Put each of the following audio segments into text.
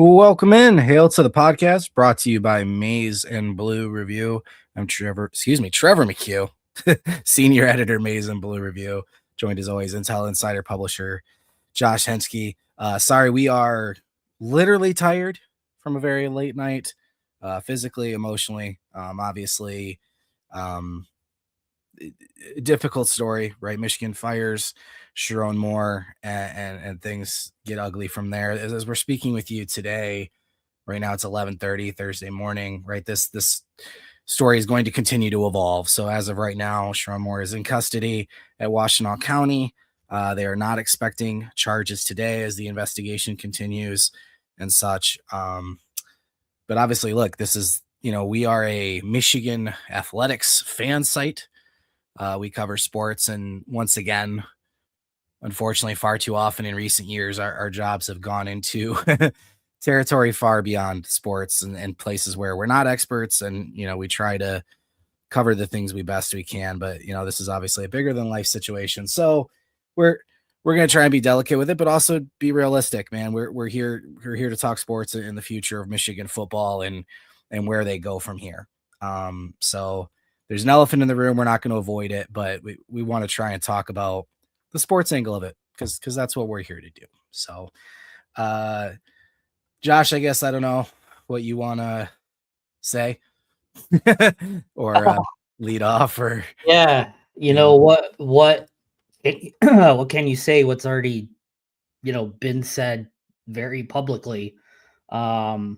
Welcome in. Hail to the podcast brought to you by Maize and Blue Review. I'm Trevor McCue, senior editor, Maize and Blue Review. Joined as always, Intel Insider publisher Josh Henschke. Sorry, we are literally tired from a very late night, physically, emotionally. Obviously, difficult story, right? Michigan fires Sherrone Moore, and things get ugly from there. As we're speaking with you today, right now it's 11:30 Thursday morning, right? This story is going to continue to evolve. So as of right now, Sherrone Moore is in custody at Washtenaw County. They are not expecting charges today as the investigation continues and such. But obviously, look, this is, we are a Michigan athletics fan site. We cover sports, and once again, unfortunately, far too often in recent years, our jobs have gone into territory far beyond sports and places where we're not experts. And, we try to cover the things we best we can. But, this is obviously a bigger than life situation. So we're going to try and be delicate with it, but also be realistic, man. We're here to talk sports in the future of Michigan football and where they go from here. So there's an elephant in the room. We're not going to avoid it, but we want to try and talk about the sports angle of it because that's what we're here to do. So, Josh, I guess I don't know what you want to say or lead off or. Yeah. What can you say? What's already, been said very publicly. And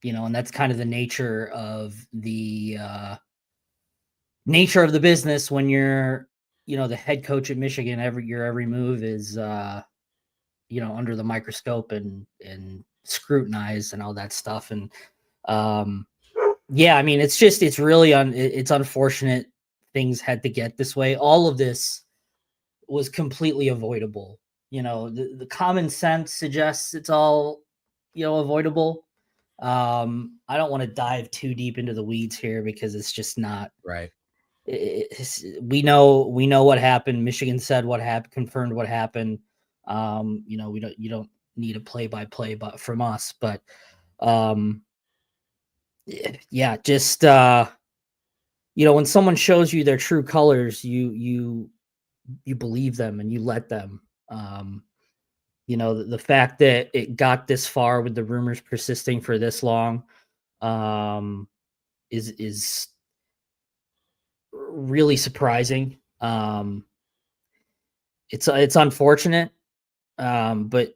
that's kind of the nature of the business when you're, the head coach at Michigan. Every move is, under the microscope and scrutinized and all that stuff. And yeah, I mean, it's really it's unfortunate things had to get this way. All of this was completely avoidable. The common sense suggests it's all, avoidable. I don't want to dive too deep into the weeds here because it's just not right. We know what happened. Michigan said what happened, confirmed what happened. You don't need a play-by-play but from us, but yeah, just when someone shows you their true colors, you believe them and you let them. The fact that it got this far with the rumors persisting for this long is really surprising. It's unfortunate, but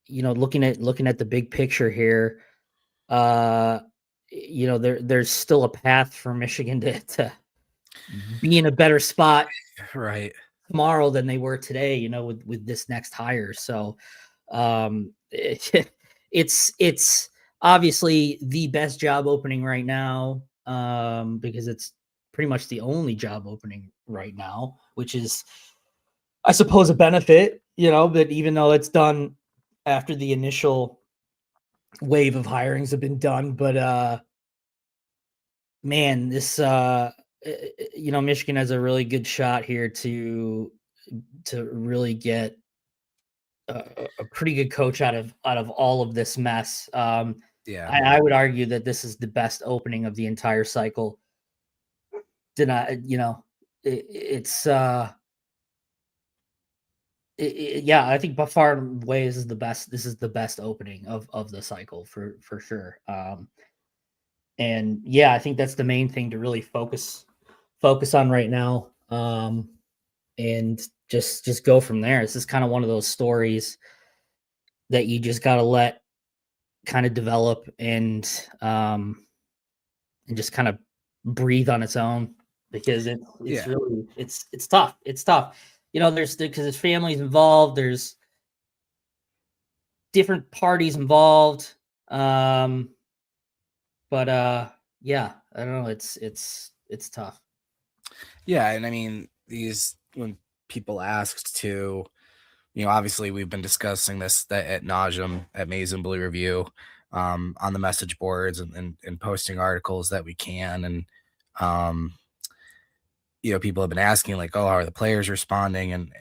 looking at the big picture here, there's still a path for Michigan to be in a better spot right tomorrow than they were today, with this next hire. So it's obviously the best job opening right now, because it's pretty much the only job opening right now, which is, I suppose, a benefit, but even though it's done after the initial wave of hirings have been done. But man, this Michigan has a really good shot here to really get a pretty good coach out of all of this mess. Yeah, I would argue that this is the best opening of the entire cycle. Yeah, I think by far and away this is the best. This is the best opening of the cycle for sure. And yeah, I think that's the main thing to really focus on right now. And just go from there. This is kind of one of those stories that you just got to let kind of develop and just kind of breathe on its own, because it's really it's tough. It's tough. Because there's families involved, there's different parties involved. But yeah, I don't know. It's tough. Yeah. And I mean, when people asked to, obviously we've been discussing this ad nauseum at Maize and Blue Review, on the message boards and posting articles that we can. And, people have been asking like, oh, how are the players responding? And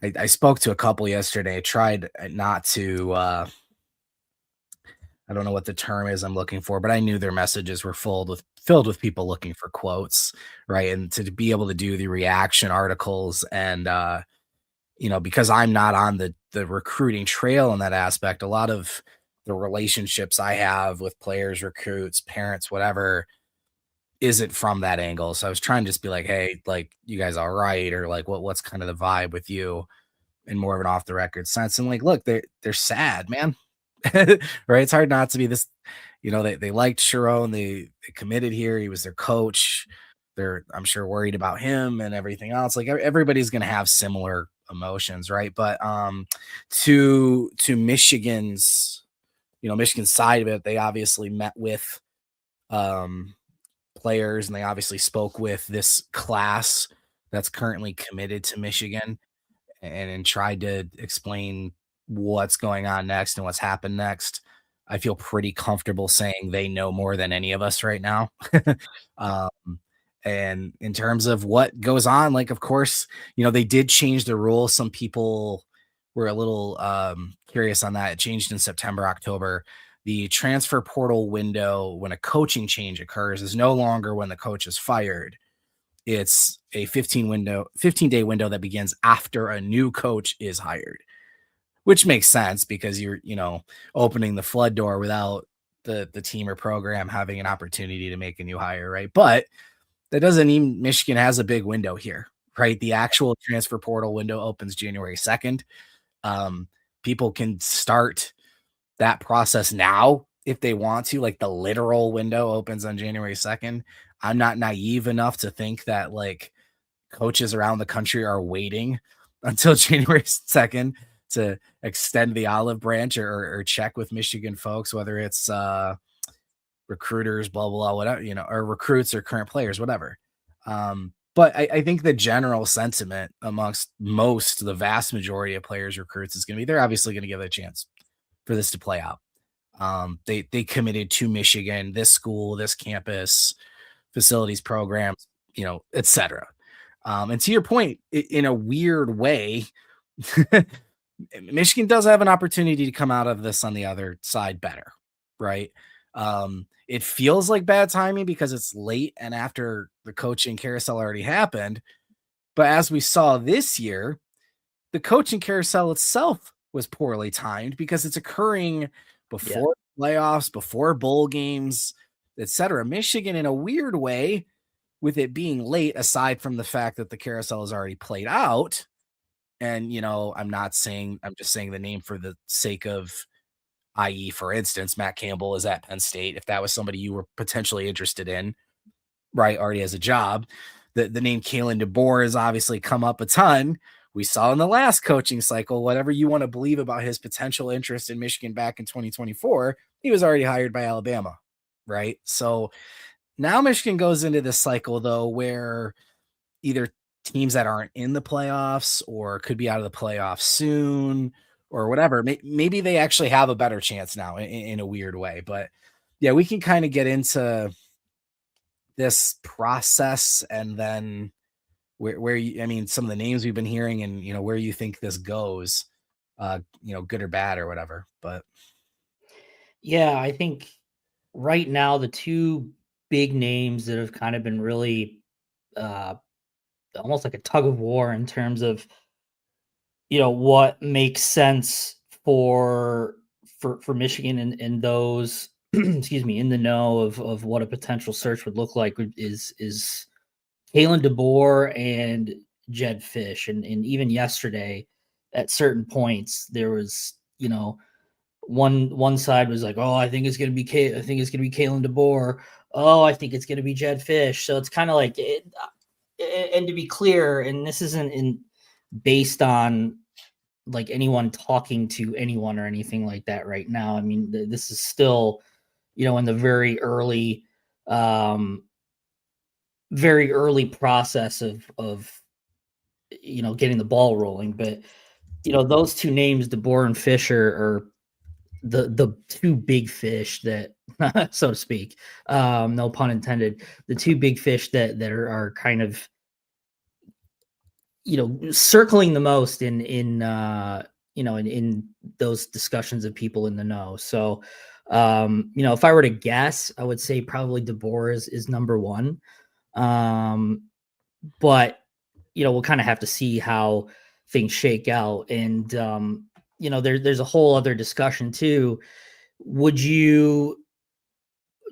I I spoke to a couple yesterday. I tried not to. I don't know what the term is I'm looking for, but I knew their messages were filled with people looking for quotes, right? And to be able to do the reaction articles and because I'm not on the recruiting trail in that aspect, a lot of the relationships I have with players, recruits, parents, whatever, isn't from that angle. So I was trying to just be like, hey, like you guys all right? Or like what's kind of the vibe with you in more of an off the record sense. And like, look, they're sad, man. Right? It's hard not to be this, they liked Sherrone, they committed here, he was their coach. They're, I'm sure, worried about him and everything else. Like everybody's gonna have similar emotions, right? But to Michigan's side of it, they obviously met with um players and they obviously spoke with this class that's currently committed to Michigan and tried to explain what's going on next and what's happened next. I feel pretty comfortable saying they know more than any of us right now. um, and in terms of what goes on, like, of course, they did change the rules. Some people were a little curious on that. It changed in September, October. The transfer portal window, when a coaching change occurs, is no longer when the coach is fired. It's a 15-day window that begins after a new coach is hired, which makes sense because you're, opening the flood door without the team or program having an opportunity to make a new hire, right? But that doesn't mean Michigan has a big window here, right? The actual transfer portal window opens January 2nd. Um, People can start that process now if they want to. Like the literal window opens on January 2nd. I'm not naive enough to think that like coaches around the country are waiting until January 2nd to extend the olive branch or check with Michigan folks, whether it's recruiters, blah, blah, blah, whatever, or recruits or current players, whatever. But I think the general sentiment amongst the vast majority of players, recruits is going to be, they're obviously going to give it a chance for this to play out. They committed to Michigan, this school, this campus, facilities, programs, etc. And to your point, in a weird way, Michigan does have an opportunity to come out of this on the other side better, right? It feels like bad timing because it's late and after the coaching carousel already happened. But as we saw this year, the coaching carousel itself was poorly timed because it's occurring Yeah. before playoffs, before bowl games, etc. Michigan, in a weird way, with it being late, aside from the fact that the carousel is already played out, and I'm just saying the name for the sake of, i.e., for instance, Matt Campbell is at Penn State. If that was somebody you were potentially interested in, right, already has a job. The name Kalen DeBoer has obviously come up a ton. We saw in the last coaching cycle, whatever you want to believe about his potential interest in Michigan back in 2024, he was already hired by Alabama, right? So now Michigan goes into this cycle, though, where either teams that aren't in the playoffs or could be out of the playoffs soon or whatever, maybe they actually have a better chance now in a weird way. But yeah, we can kind of get into this process and then some of the names we've been hearing and, where you think this goes, good or bad or whatever. But Yeah, I think right now the two big names that have kind of been really uh, almost like a tug of war in terms of what makes sense for Michigan and those excuse me in the know of what a potential search would look like is Kalen DeBoer and Jed Fish and even yesterday at certain points there was one side was like, oh, I think it's gonna be I think it's gonna be Kalen DeBoer. Oh, I think it's gonna be Jed Fish. So it's kind of like it, and to be clear, and this isn't based on like anyone talking to anyone or anything like that right now. I mean, this is still, in the very early process of getting the ball rolling. But those two names, DeBoer and Fisher, are the two big fish that, so to speak, no pun intended, the two big fish that are kind of circling the most in those discussions of people in the know. So, if I were to guess, I would say probably DeBoer is number one. Um, but we'll kind of have to see how things shake out. And there's a whole other discussion too. Would you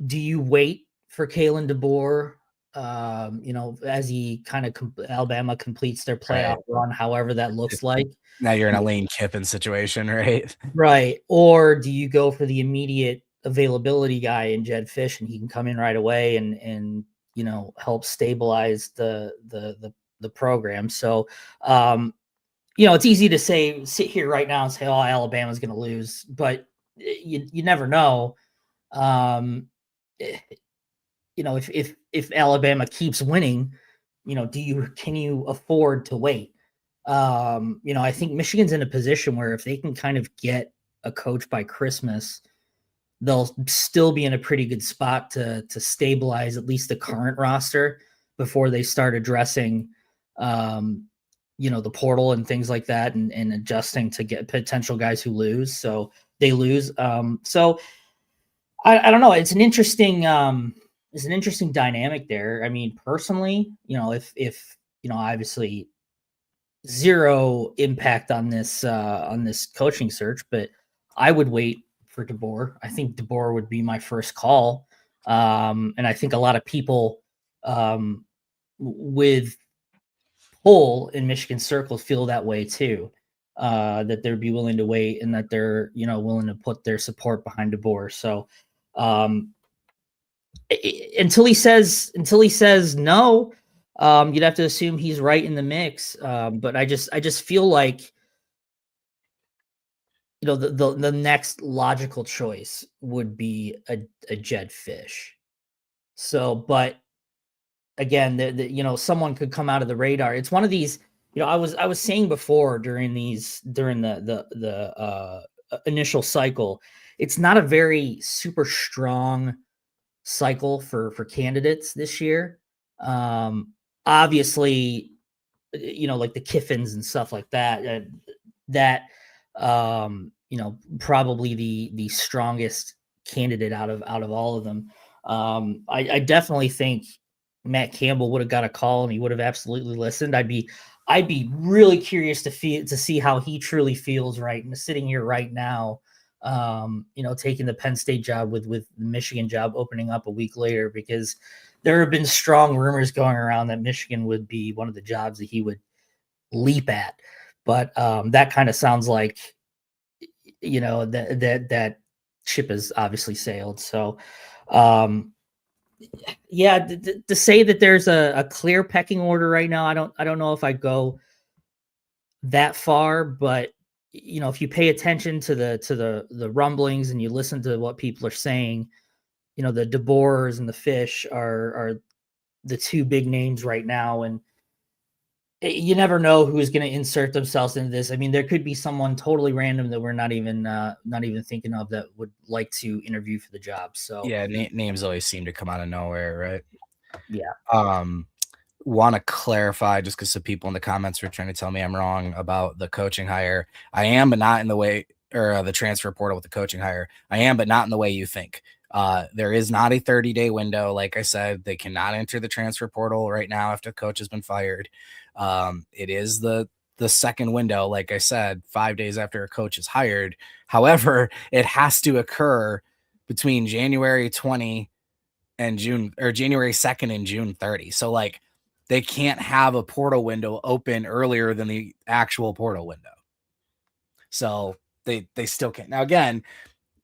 Do you wait for Kalen DeBoer? As he kind of Alabama completes their playoff Right. run, however that looks like. Now you're in a Lane Kiffin situation, right? Right. Or do you go for the immediate availability guy in Jed Fish, and he can come in right away and help stabilize the program. So it's easy to sit here right now and say, oh, Alabama's gonna lose, but you never know. Um if Alabama keeps winning, can you afford to wait? I think Michigan's in a position where if they can kind of get a coach by Christmas, they'll still be in a pretty good spot to stabilize at least the current roster before they start addressing the portal and things like that, and adjusting to get potential guys who lose. So they lose. So I don't know. It's an interesting dynamic there. I mean, personally, if obviously zero impact on this coaching search, but I would wait for DeBoer. I think DeBoer would be my first call. And I think a lot of people with pull in Michigan circles feel that way too. That they'd be willing to wait, and that they're willing to put their support behind DeBoer. So um, until he says no, you'd have to assume he's right in the mix. But I just feel like the next logical choice would be a Jed Fish. So, but again, someone could come out of the radar. It's one of these. I was saying before during the initial cycle, it's not a very super strong cycle for candidates this year. Obviously, like the Kiffins and stuff like that. That probably the strongest candidate out of all of them. I definitely think Matt Campbell would have got a call, and he would have absolutely listened. I'd be really curious to see how he truly feels right and sitting here right now, taking the Penn State job with the Michigan job opening up a week later, because there have been strong rumors going around that Michigan would be one of the jobs that he would leap at. But that kind of sounds like that ship has obviously sailed. So yeah, to say that there's a clear pecking order right now, I don't know if I go that far, but if you pay attention to the rumblings and you listen to what people are saying, the DeBoers and the Fish are the two big names right now, and you never know who's going to insert themselves into this. I mean, there could be someone totally random that we're not even thinking of that would like to interview for the job. So Yeah, names always seem to come out of nowhere, right? yeah. Want to clarify, just because some people in the comments were trying to tell me I'm wrong about the coaching hire. I am, but not in the way, or the transfer portal with the coaching hire. I am, but not in the way you think. There is not a 30-day window. Like I said, they cannot enter the transfer portal right now after the coach has been fired. It is the second window, like I said, 5 days after a coach is hired. However, it has to occur between January 20 and January 2nd and June 30. So like they can't have a portal window open earlier than the actual portal window. So they still can't. Now again,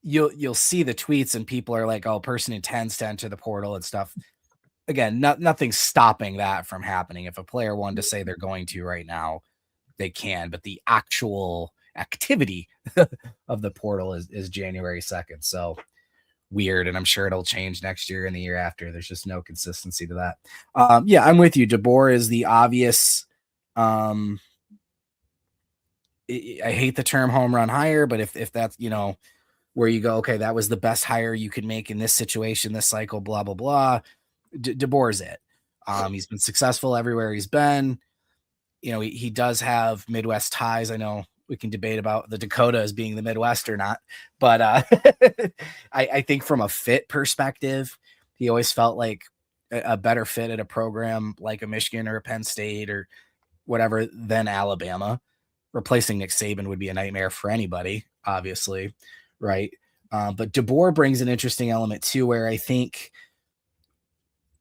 you'll see the tweets and people are like, oh, person intends to enter the portal and stuff. Again, nothing's stopping that from happening. If a player wanted to say they're going to right now, they can, but the actual activity of the portal is January 2nd. So weird, and I'm sure it'll change next year and the year after. There's just no consistency to that. Yeah, I'm with you. DeBoer is the obvious. I hate the term home run hire, but if that's where you go, okay, that was the best hire you could make in this situation, this cycle, blah blah blah. DeBoer's it. He's been successful everywhere he's been. he does have Midwest ties. I know we can debate about the Dakota as being the Midwest or not, but I think from a fit perspective, he always felt like a better fit at a program like a Michigan or a Penn State or whatever than Alabama. Replacing Nick Saban would be a nightmare for anybody, obviously, right? But DeBoer brings an interesting element too, where I think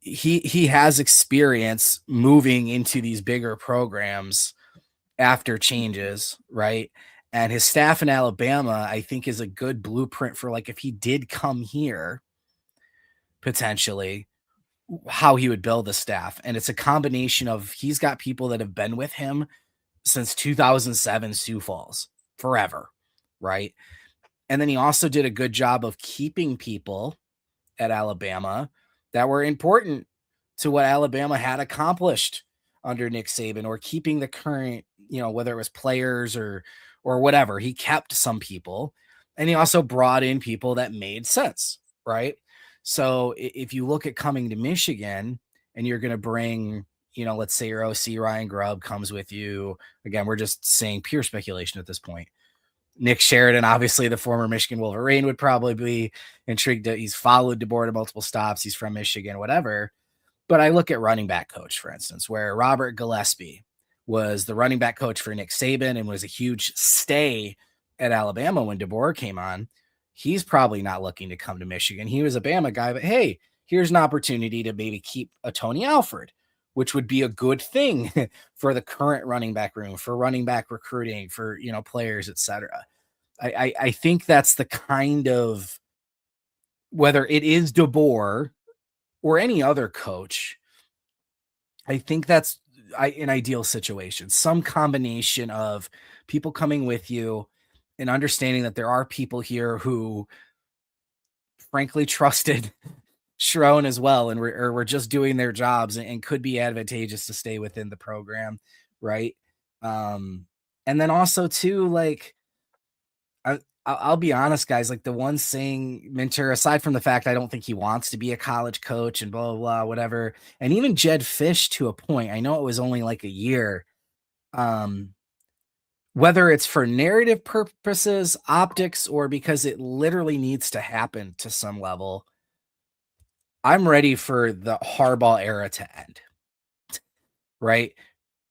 he has experience moving into these bigger programs after changes, right? And his staff in Alabama, I think, is a good blueprint for like if he did come here potentially, how he would build the staff. And it's a combination of he's got people that have been with him since 2007 Sioux Falls forever, right? And then he also did a good job of keeping people at Alabama that were important to what Alabama had accomplished under Nick Saban, or keeping the current, whether it was players or whatever. He kept some people, and he also brought in people that made sense, right? So if you look at coming to Michigan and you're going to bring, let's say your OC Ryan Grubb comes with you. Again, we're just saying pure speculation at this point. Nick Sheridan, obviously the former Michigan Wolverine, would probably be intrigued. He's followed DeBoer to multiple stops. He's from Michigan, whatever. But I look at running back coach, for instance, where Robert Gillespie was the running back coach for Nick Saban and was a huge stay at Alabama when DeBoer came on. He's probably not looking to come to Michigan. He was a Bama guy, but hey, here's an opportunity to maybe keep a Tony Alford, which would be a good thing for the current running back room, for running back recruiting, for, players, etc. I think that's the kind of, whether it is DeBoer or any other coach, I think that's an ideal situation. Some combination of people coming with you and understanding that there are people here who frankly trusted Sherrone as well, and we're just doing their jobs and could be advantageous to stay within the program, right? And then also too, like, I'll be honest, guys. Like the one saying Minter, aside from the fact I don't think he wants to be a college coach and blah blah blah, whatever, and even Jed Fish to a point. I know it was only like a year. Um, whether it's for narrative purposes, optics, or because it literally needs to happen to some level, I'm ready for the Harbaugh era to end. Right?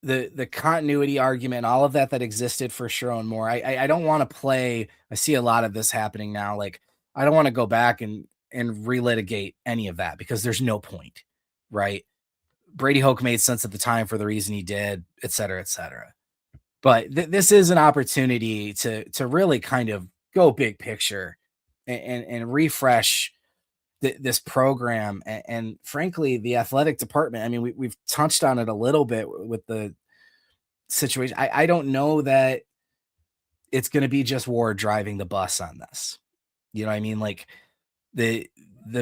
The continuity argument, all of that existed for Sherrone Moore. I don't want to play. I see a lot of this happening now. Like I don't want to go back and relitigate any of that because there's no point, right? Brady Hoke made sense at the time for the reason he did, et cetera, et cetera. But this is an opportunity to really kind of go big picture and refresh this program and frankly the athletic department. I mean, we've touched on it a little bit with the situation. I don't know that it's going to be just Ward driving the bus on this. You know what I mean? Like the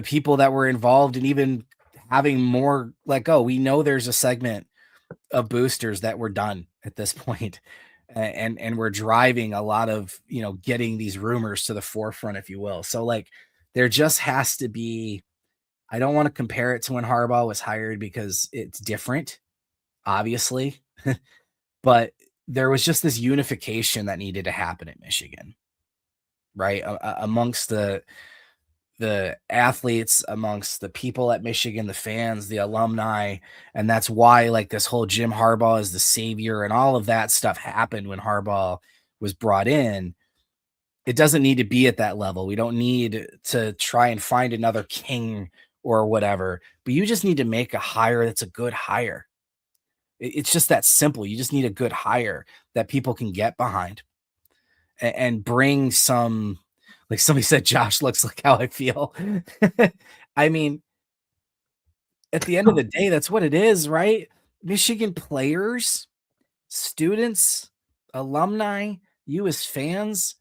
people that were involved and even having more let go. We know there's a segment of boosters that were done at this point, and we're driving a lot of, getting these rumors to the forefront, if you will. So like there just has to be, I don't want to compare it to when Harbaugh was hired because it's different, obviously, but there was just this unification that needed to happen at Michigan, right? Amongst the athletes, amongst the people at Michigan, the fans, the alumni. And that's why like this whole Jim Harbaugh is the savior and all of that stuff happened when Harbaugh was brought in. It doesn't need to be at that level. We don't need to try and find another king or whatever, but you just need to make a hire that's a good hire. It's just that simple. You just need a good hire that people can get behind and bring some, like somebody said, Josh looks like how I feel. I mean, at the end of the day, that's what it is, right? Michigan players, students, alumni, you as fans,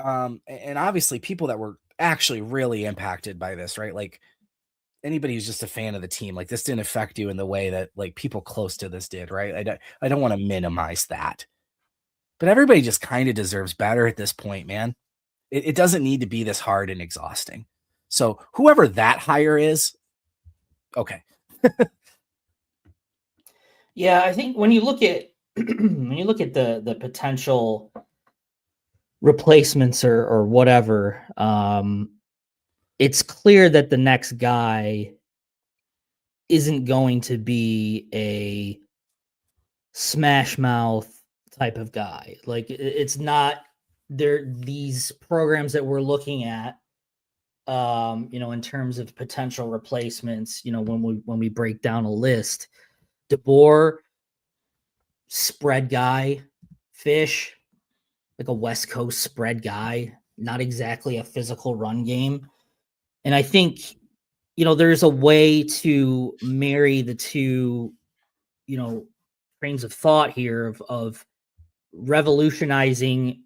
and obviously people that were actually really impacted by this, right? Like anybody who's just a fan of the team, like this didn't affect you in the way that like people close to this did, right? I don't want to minimize that, but everybody just kind of deserves better at this point, man. It doesn't need to be this hard and exhausting. So whoever that hire is, okay. Yeah, I think when you look at when you look at the potential replacements or whatever, it's clear that the next guy isn't going to be a smash mouth type of guy. Like it's not there these programs that we're looking at in terms of potential replacements, when we break down a list, DeBoer, spread guy, Fish, like a West Coast spread guy, not exactly a physical run game. And I think, there's a way to marry the two, you know, trains of thought here of revolutionizing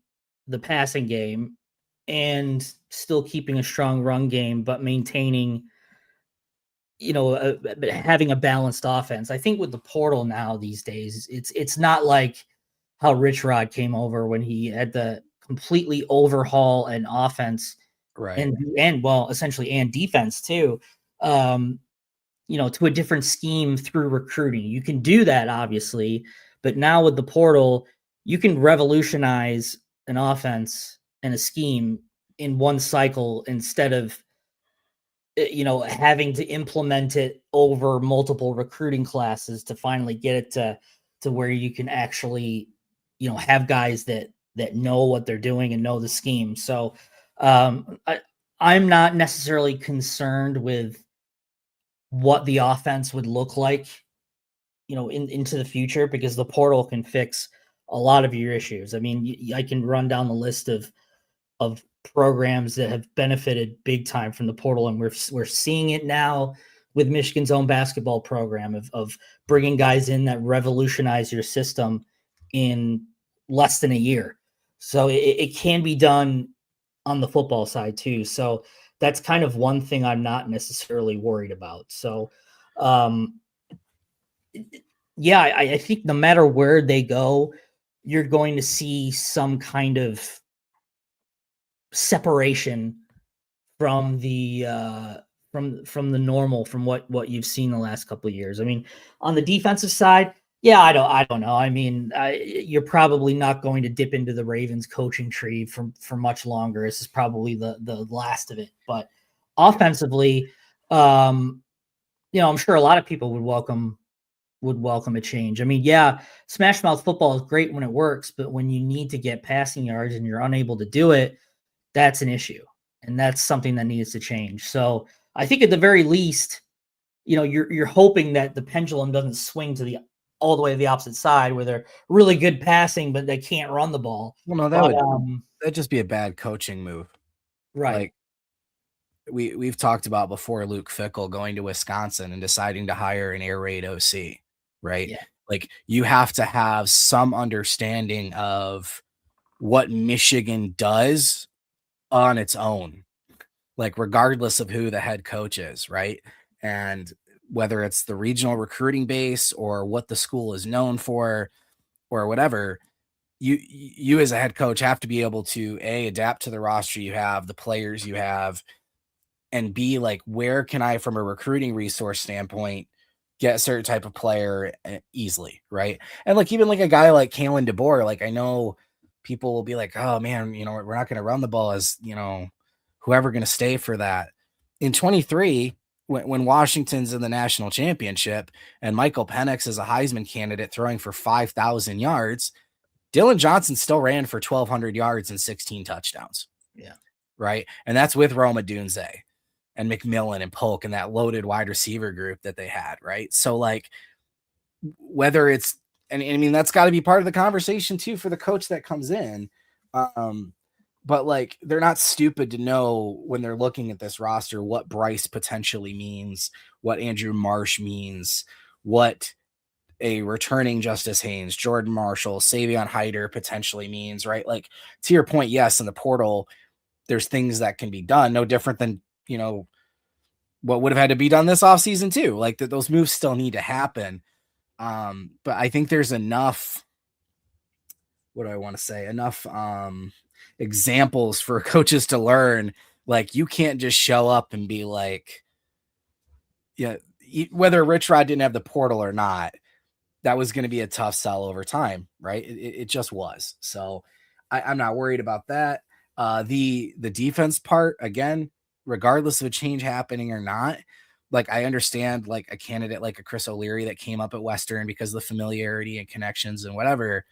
the passing game and still keeping a strong run game, but maintaining, having a balanced offense. I think with the portal now these days, it's not like how Rich Rod came over when he had to completely overhaul an offense Right. and well, essentially and defense too. Um, to a different scheme through recruiting. You can do that obviously, but now with the portal, you can revolutionize an offense and a scheme in one cycle instead of having to implement it over multiple recruiting classes to finally get it to where you can actually, have guys that know what they're doing and know the scheme. So I'm not necessarily concerned with what the offense would look like, into the future because the portal can fix a lot of your issues. I mean, I can run down the list of programs that have benefited big time from the portal, and we're seeing it now with Michigan's own basketball program of bringing guys in that revolutionize your system in less than a year. So it can be done on the football side too. So that's kind of one thing I'm not necessarily worried about. So, um, yeah, I think no matter where they go, you're going to see some kind of separation from the from the normal from what you've seen the last couple of years. I mean, on the defensive side, yeah, I don't know. I mean, you're probably not going to dip into the Ravens coaching tree for much longer. This is probably the last of it. But offensively, um, I'm sure a lot of people would welcome a change. I mean, yeah, smash mouth football is great when it works, but when you need to get passing yards and you're unable to do it, that's an issue. And that's something that needs to change. So I think at the very least, you're hoping that the pendulum doesn't swing to the all the way to the opposite side where they're really good passing, but they can't run the ball. Well, no, But that'd just be a bad coaching move. right. Like we've talked about before, Luke Fickell going to Wisconsin and deciding to hire an air raid OC, right? Yeah. Like you have to have some understanding of what Michigan does on its own, like regardless of who the head coach is, right? And whether it's the regional recruiting base or what the school is known for or whatever, you as a head coach have to be able to adapt to the roster you have, the players you have, and B, like, where can I, from a recruiting resource standpoint, get a certain type of player easily, right? And like even like a guy like Kalen DeBoer, like I know people will be like, oh man, we're not going to run the ball as whoever going to stay for that. In 23, when Washington's in the national championship and Michael Penix is a Heisman candidate throwing for 5,000 yards, Dylan Johnson still ran for 1,200 yards and 16 touchdowns, Yeah. right? And that's with Roma Dunze and McMillan and Polk and that loaded wide receiver group that they had, right? So like whether it's and I mean that's got to be part of the conversation too for the coach that comes in. But like they're not stupid to know when they're looking at this roster what Bryce potentially means, what Andrew Marsh means, what a returning Justice Haynes, Jordan Marshall, Savion Hyder potentially means, right? Like to your point, yes, in the portal, there's things that can be done, no different than what would have had to be done this offseason too. Like that those moves still need to happen. But I think there's enough, what do I want to say? Enough examples for coaches to learn. Like you can't just show up and be like, yeah, whether Rich Rod didn't have the portal or not, that was going to be a tough sell over time, right? It just was. So I'm not worried about that. The defense part, again, regardless of a change happening or not, like I understand like a candidate like a Chris O'Leary that came up at Western because of the familiarity and connections and whatever.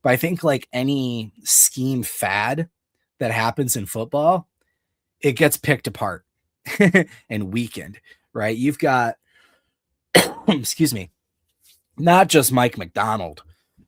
But I think like any scheme fad that happens in football, it gets picked apart and weakened, right? You've got, excuse me, not just Mike McDonald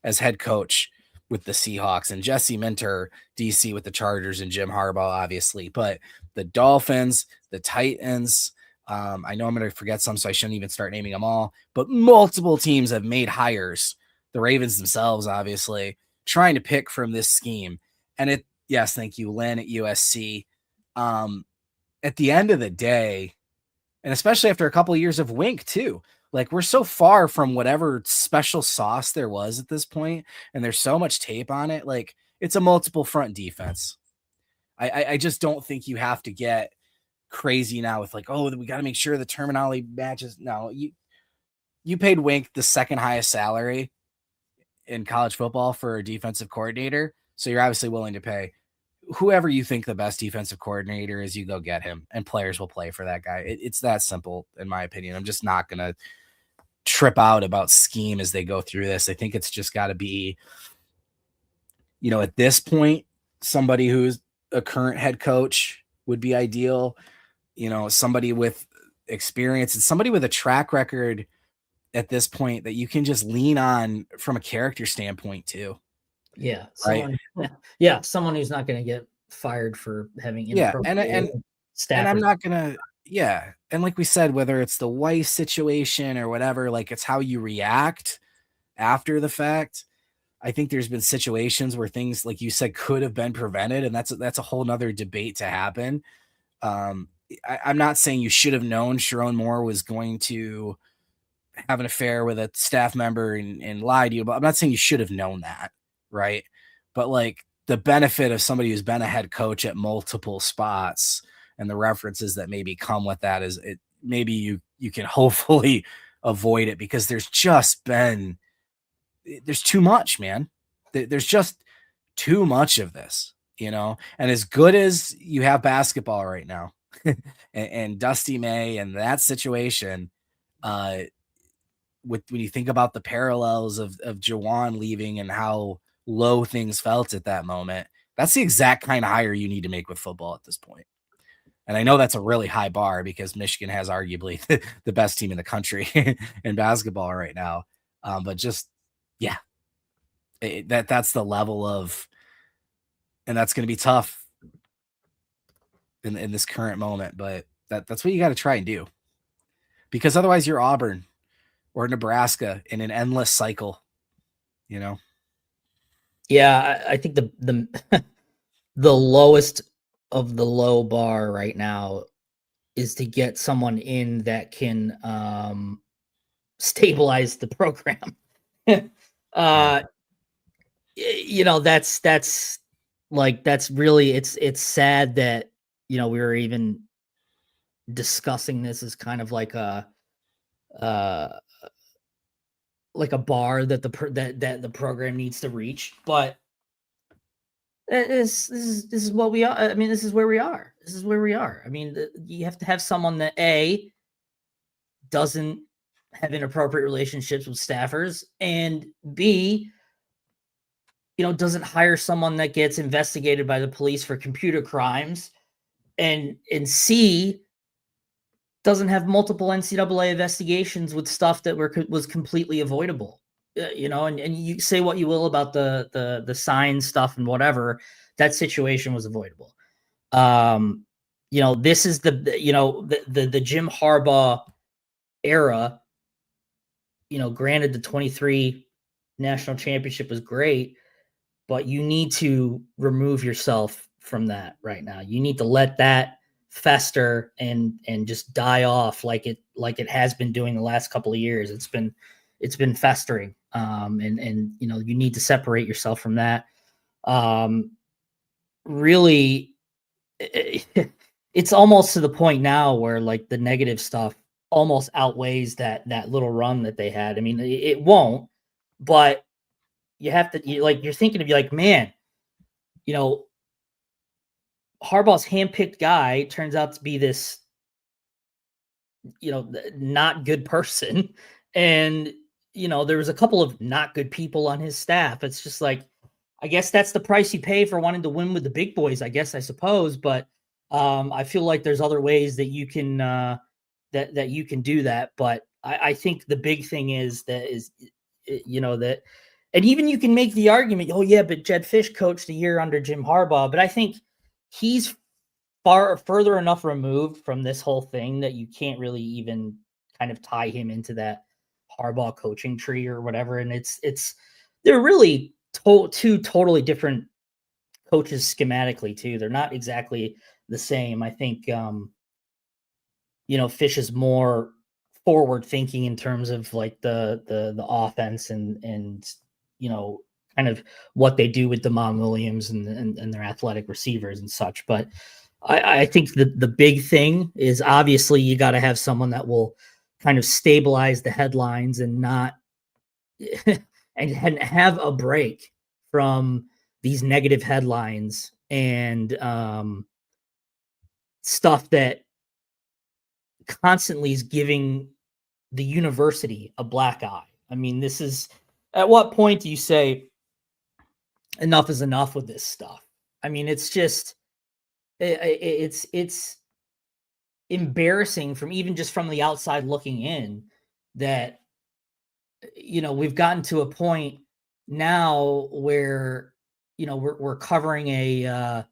as head coach with the Seahawks and Jesse Minter, DC with the Chargers and Jim Harbaugh, obviously, but the Dolphins, the Titans. I know I'm going to forget some, so I shouldn't even start naming them all, but multiple teams have made hires. The Ravens themselves, obviously, trying to pick from this scheme. And yes, thank you, Lynn at USC. At the end of the day, and especially after a couple of years of Wink too, like we're so far from whatever special sauce there was at this point, and there's so much tape on it. Like it's a multiple front defense. I just don't think you have to get crazy now with like, oh, we got to make sure the terminology matches. No, you paid Wink the second highest salary in college football for a defensive coordinator, so you're obviously willing to pay whoever you think the best defensive coordinator is. You go get him, and players will play for that guy. It's that simple, in my opinion. I'm just not gonna trip out about scheme as they go through this. I think it's just got to be, at this point, somebody who's a current head coach would be ideal. Somebody with experience and somebody with a track record at this point that you can just lean on from a character standpoint too. Yeah. Right. Someone who's not going to get fired for having inappropriate and I'm not gonna, and like we said, whether it's the Weiss situation or whatever, like it's how you react after the fact. I think there's been situations where things, like you said, could have been prevented, and that's a whole nother debate to happen. I'm not saying you should have known Sherrone Moore was going to have an affair with a staff member and lie to you, but I'm not saying you should have known that, right? But like the benefit of somebody who's been a head coach at multiple spots and the references that maybe come with that is it maybe you can hopefully avoid it, because there's too much, man. There's just too much of this, and as good as you have basketball right now and Dusty May and that situation, when you think about the parallels of Jawan leaving and how low things felt at that moment, that's the exact kind of hire you need to make with football at this point. And I know that's a really high bar because Michigan has arguably the best team in the country in basketball right now. But just, that's the level of, and that's going to be tough in this current moment. But that's what you got to try and do, because otherwise you're Auburn or Nebraska in an endless cycle, Yeah, I think the the lowest of the low bar right now is to get someone in that can stabilize the program. That's really, it's sad that we were even discussing this as kind of like a bar that the program needs to reach. But this is what we are. I mean, this is where we are. I mean, you have to have someone that doesn't have inappropriate relationships with staffers, and B, doesn't hire someone that gets investigated by the police for computer crimes, and C, doesn't have multiple NCAA investigations with stuff that was completely avoidable. And you say what you will about the sign stuff and whatever, that situation was avoidable. This is the Jim Harbaugh era. Granted, the 23 national championship was great, but you need to remove yourself from that right now. You need to let that fester and just die off like it has been doing the last couple of years. It's been festering. And you need to separate yourself from that. Really, it's almost to the point now where like the negative stuff almost outweighs that little run that they had. I mean, it won't, but you have to you're thinking to be like, man, you know, Harbaugh's handpicked guy turns out to be this, not good person. And, there was a couple of not good people on his staff. It's just like, I guess that's the price you pay for wanting to win with the big boys, I suppose. But I feel like there's other ways that you can that you can do that. But I think the big thing is that, and even you can make the argument, oh yeah, but Jed Fish coached a year under Jim Harbaugh. But I think he's further enough removed from this whole thing that you can't really even kind of tie him into that Harbaugh coaching tree or whatever. And they're really two totally different coaches schematically too. They're not exactly the same. I think Fish is more forward thinking in terms of like the offense and kind of what they do with DeMond Williams and their athletic receivers and such. But I think the big thing is obviously you got to have someone that will kind of stabilize the headlines and not and have a break from these negative headlines and stuff that constantly is giving the university a black eye. I mean, this is, at what point do you say enough is enough with this stuff? I mean, it's just, it's embarrassing from even just from the outside looking in that, we've gotten to a point now where, we're covering a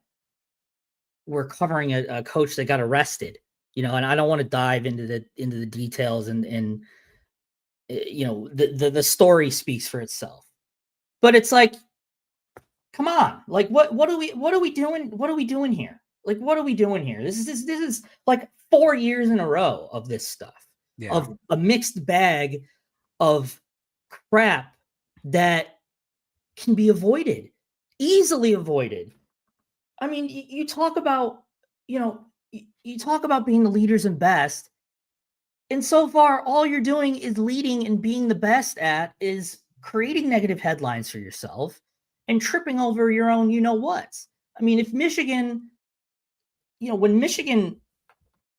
coach that got arrested, and I don't want to dive into the details and the story speaks for itself, but it's like, come on, like what are we doing? What are we doing here? Like, what are we doing here? This is like 4 years in a row of this stuff, of a mixed bag of crap that can be avoided, easily avoided. I mean, you talk about, you talk about being the leaders and best. And so far, all you're doing is leading and being the best at is creating negative headlines for yourself and tripping over your own, whats. I mean, if Michigan, when Michigan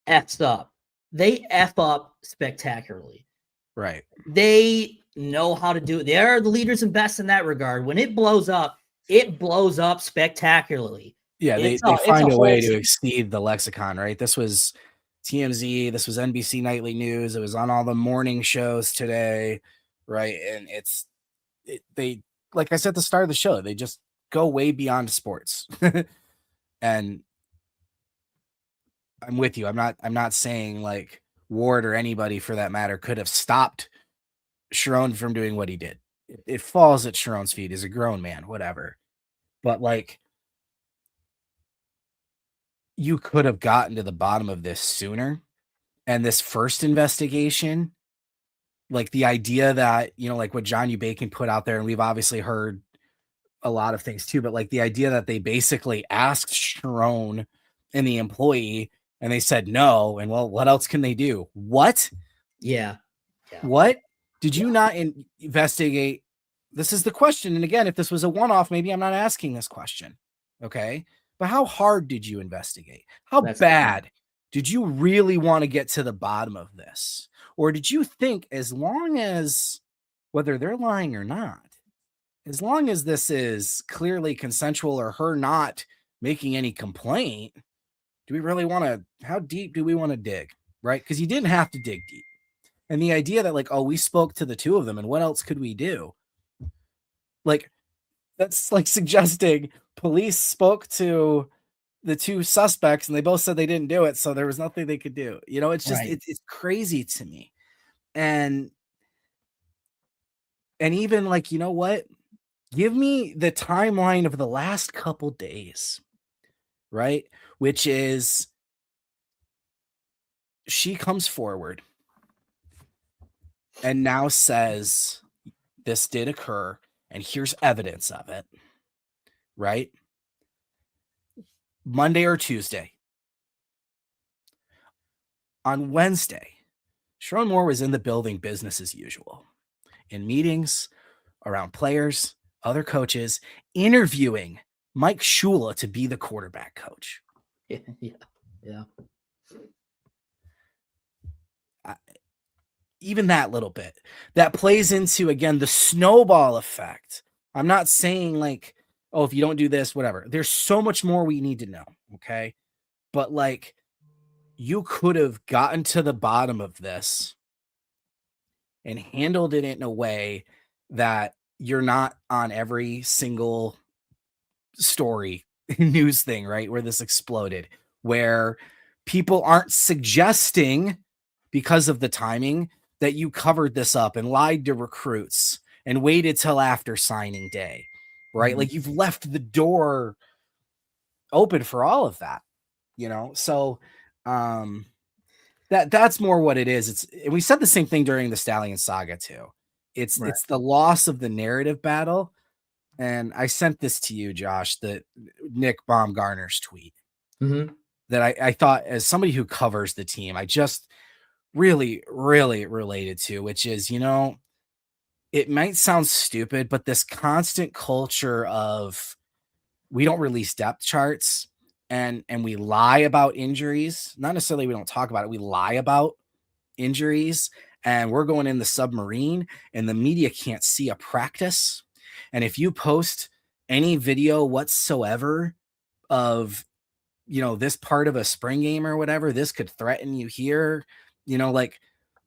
F's up, they F up spectacularly. Right. They know how to do it. They're the leaders and best in that regard. When it blows up spectacularly. Yeah, they find a way to exceed the lexicon, right? This was TMZ, this was NBC Nightly News, it was on all the morning shows today, right? And they, like I said at the start of the show, they just go way beyond sports. And I'm with you. I'm not saying like Ward or anybody for that matter could have stopped Sherrone from doing what he did. It falls at Sherrone's feet. He's a grown man, whatever. But like, you could have gotten to the bottom of this sooner. And this first investigation, like the idea that, like what John U. Bacon put out there, and we've obviously heard a lot of things too, but like the idea that they basically asked Sherrone and the employee and they said no. And well, what else can they do? What? Yeah. What? Did you not investigate? This is the question. And again, if this was a one-off, maybe I'm not asking this question. Okay. But how hard did you investigate? How bad did you really want to get to the bottom of this? Or did you think as long as, whether they're lying or not, as long as this is clearly consensual or her not making any complaint, do we really want to, how deep do we want to dig? Right? Because you didn't have to dig deep. And the idea that like, oh, we spoke to the two of them and what else could we do? Like, that's like suggesting police spoke to the two suspects and they both said they didn't do it. So there was nothing they could do. It's just, it's crazy to me. And even like, you know what? Give me the timeline of the last couple days, right? Which is she comes forward and now says this did occur and here's evidence of it, right? Monday or Tuesday. On Wednesday, Sherrone Moore was in the building business as usual, in meetings, around players, other coaches, interviewing Mike Shula to be the quarterback coach. Yeah. Even that little bit that plays into, again, the snowball effect. I'm not saying like, oh, if you don't do this, whatever. There's so much more we need to know. Okay. But like, you could have gotten to the bottom of this and handled it in a way that you're not on every single story news thing, right? Where this exploded, where people aren't suggesting, because of the timing, that you covered this up and lied to recruits and waited till after signing day, right? Mhm. Like, you've left the door open for all of that, So that's more what it is. And we said the same thing during the Stallion saga too. Right. It's the loss of the narrative battle. And I sent this to you, Josh, the Nick Baumgartner's tweet Mm-hmm. that I thought, as somebody who covers the team, I just really, really related to, which is, it might sound stupid, but this constant culture of, we don't release depth charts and we lie about injuries. Not necessarily we don't talk about it. We lie about injuries, and we're going in the submarine and the media can't see a practice. And if you post any video whatsoever of, this part of a spring game or whatever, this could threaten you here, like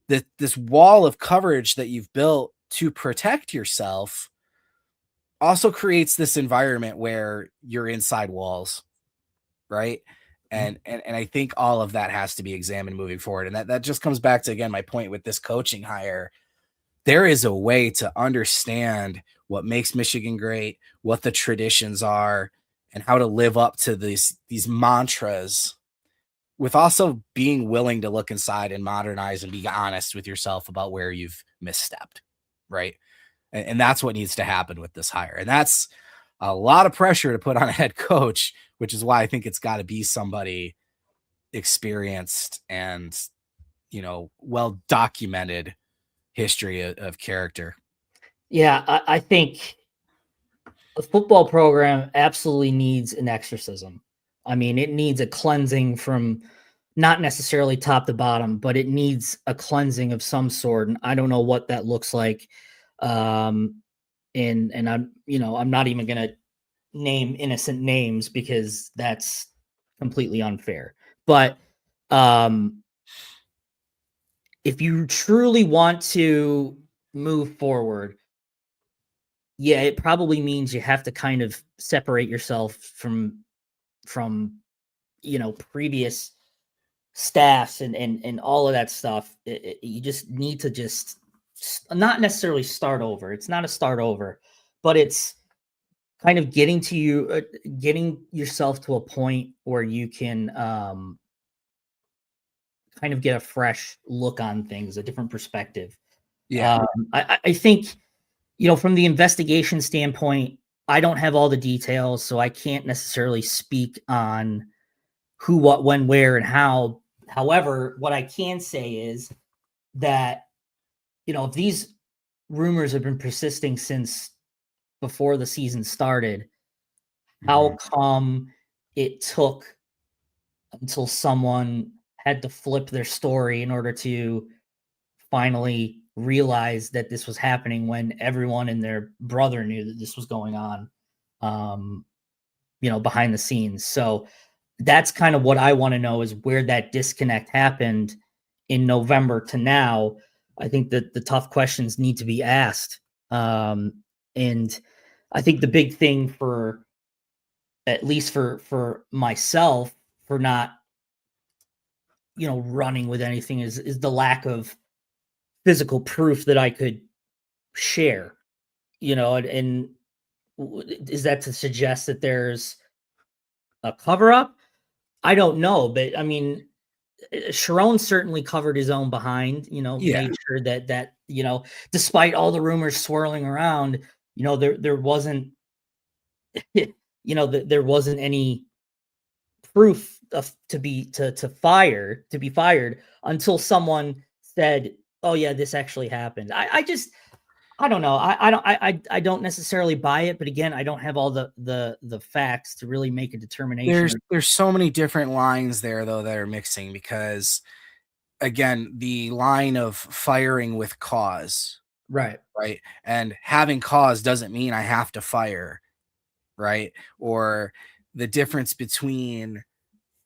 this wall of coverage that you've built to protect yourself also creates this environment where you're inside walls, right? And I think all of that has to be examined moving forward. And that just comes back to, again, my point with this coaching hire. There is a way to understand what makes Michigan great, what the traditions are, and how to live up to these mantras, with also being willing to look inside and modernize and be honest with yourself about where you've misstepped, right? And that's what needs to happen with this hire. And that's a lot of pressure to put on a head coach, which is why I think it's got to be somebody experienced and, well documented history of character. Yeah, I think the football program absolutely needs an exorcism. I mean, it needs a cleansing from, not necessarily top to bottom, but it needs a cleansing of some sort. And I don't know what that looks like. And I'm not even going to name innocent names because that's completely unfair. But if you truly want to move forward, yeah, it probably means you have to kind of separate yourself from previous staffs and all of that stuff. You just need to just not necessarily start over. It's not a start over, but it's kind of getting yourself to a point where you can kind of get a fresh look on things, a different perspective. Yeah. I think, from the investigation standpoint, I don't have all the details, so I can't necessarily speak on who, what, when, where, and how. However, what I can say is that, if these rumors have been persisting since before the season started, how come it took until someone had to flip their story in order to finally realize that this was happening when everyone and their brother knew that this was going on, behind the scenes? So that's kind of what I want to know, is where that disconnect happened in November to now. I think that the tough questions need to be asked. And I think the big thing, for at least for myself, for not, running with anything, is the lack of physical proof that I could share, and is that to suggest that there's a cover up? I don't know, but I mean, Sherrone certainly covered his own behind, Yeah. made sure that despite all the rumors swirling around, there wasn't, there wasn't any proof of to be fired until someone said, "Oh yeah, this actually happened." I just I don't know. I don't necessarily buy it, but again, I don't have all the facts to really make a determination. There's so many different lines there though that are mixing because again, the line of firing with cause, Right. right? And having cause doesn't mean I have to fire, right? Or the difference between,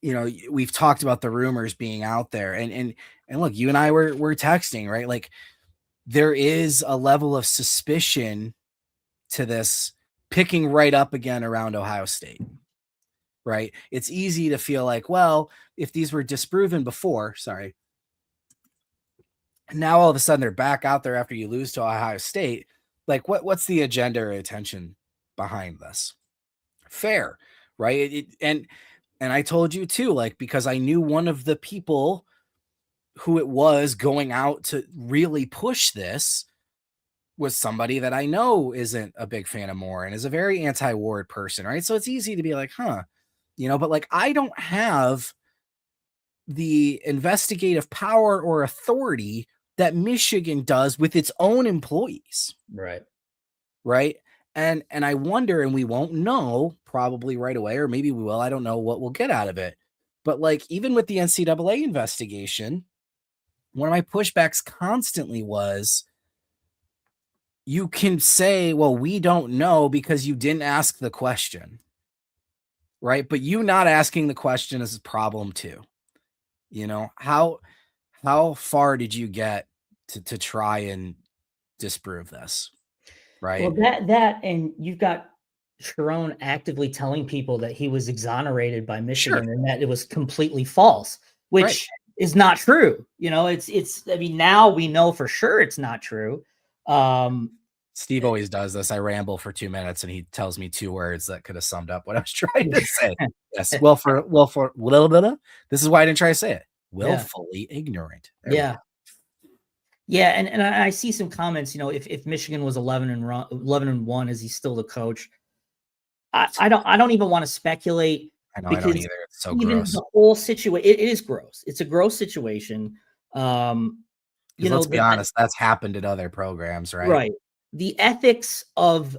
we've talked about the rumors being out there, and look, you and I were texting, right? Like there is a level of suspicion to this picking right up again around Ohio State, right? It's easy to feel like, well, if these were disproven before, sorry, now all of a sudden they're back out there after you lose to Ohio State. Like what's the agenda or intention behind this? Fair, right? And I told you too, like, because I knew one of the people who it was going out to really push this was somebody that I know isn't a big fan of Moore and is a very anti-Ward person, right? So it's easy to be like, huh, but like I don't have the investigative power or authority that Michigan does with its own employees, Right. right? And I wonder, and we won't know probably right away, or maybe we will. I don't know what we'll get out of it. But like even with the NCAA investigation, one of my pushbacks constantly was you can say, well, we don't know because you didn't ask the question, right? But you not asking the question is a problem too. How far did you get to try and disprove this, Well, right? that and you've got Sherrone actively telling people that he was exonerated by Sure. Michigan and that it was completely false, Right. which is not true. It's I mean, now we know for sure it's not true. Um, Steve always does this. I ramble for 2 minutes and he tells me 2 words that could have summed up what I was trying to say. Yes. For little bit of this is why I didn't try to say it. yeah, Willfully ignorant. There we go. yeah. Yeah, and I see some comments, if Michigan was 11-1, is he still the coach? I don't even wanna speculate I know I don't because either. It's so even gross. the whole situation, it is gross. It's a gross situation. Um, Because let's be the honest, that's happened at other programs, right? right. The ethics of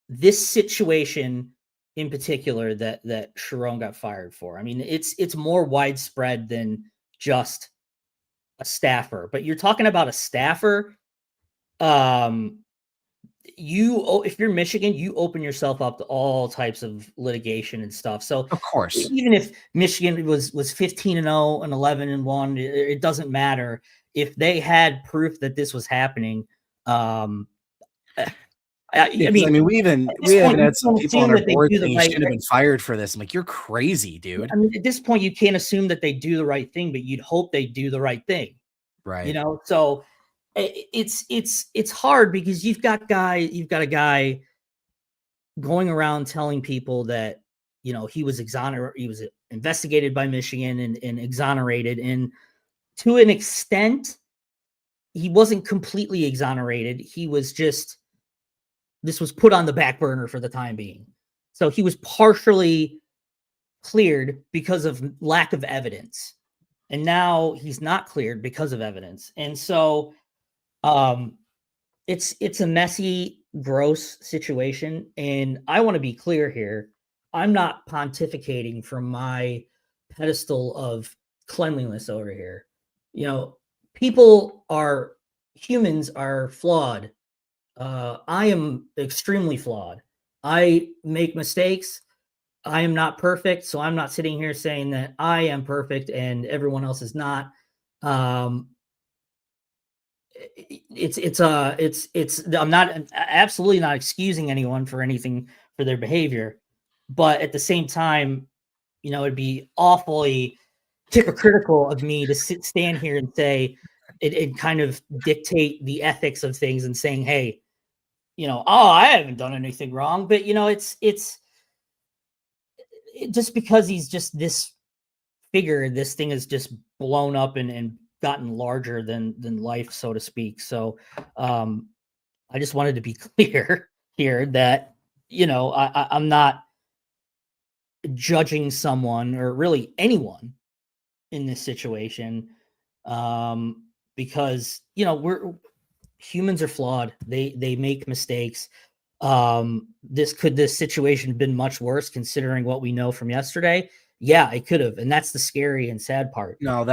this situation in particular that Sherrone got fired for. I mean, it's more widespread than just a staffer, but you're talking about a staffer. Um, if you're Michigan, you open yourself up to all types of litigation and stuff. So Of course. even if Michigan was 15-0 and 11-1, it doesn't matter if they had proof that this was happening. Um, Yeah, I because I mean, mean, at we this point, even you had some can't people on assume our that they board do the saying you right. should have been fired for this. I'm like, you're crazy, dude. I mean, at this point, you can't assume that they do the right thing, but you'd hope they do the right thing. Right. So it's hard because you've got a guy going around telling people that he was investigated by Michigan and exonerated, and to an extent he wasn't completely exonerated. He was just This was put on the back burner for the time being. So he was partially cleared because of lack of evidence, and now he's not cleared because of evidence. And so um it's a messy, gross situation, and I want to be clear here. I'm not pontificating from my pedestal of cleanliness over here. You know, humans are flawed. I am extremely flawed. I make mistakes. I am not perfect, so I'm not sitting here saying that I am perfect and everyone else is not. Um, it's I'm not absolutely not excusing anyone for anything for their behavior, but at the same time, it'd be awfully hypocritical of me to stand here and say it kind of dictate the ethics of things and saying, hey, oh, I haven't done anything wrong, but just because he's just this figure, this thing is just blown up and gotten larger than life, so to speak. So um I just wanted to be clear here that I'm not judging someone or really anyone in this situation, because humans are flawed. They make mistakes. This situation have been much worse considering what we know from yesterday? Yeah, it could have, and that's the scary and sad part. No,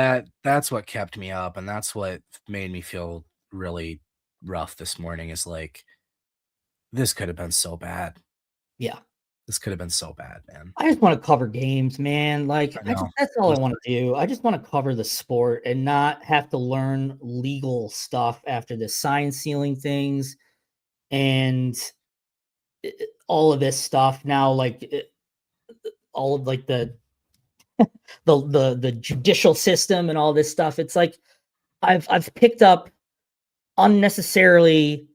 that's what kept me up, and that's what made me feel really rough this morning is like, this could have been so bad. Yeah. This could have been so bad, man. I just want to cover games, man. Like I know. that's all I Just want to do. I just want to cover the sport and not have to learn legal stuff after the sign sealing things and all of this stuff now. All of like the judicial system and all this stuff. It's like I've picked up unnecessarily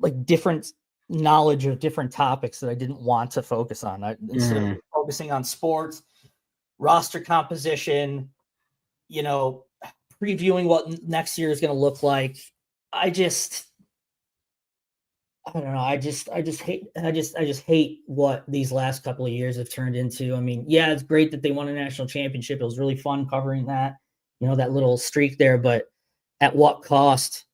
like different knowledge of different topics that I didn't want to focus on. Instead of focusing on sports, roster composition, previewing what next year is going to look like. I don't know. I just hate what these last couple of years have turned into. I mean, yeah, it's great that they won a national championship. It was really fun covering that, that little streak there, but at what cost?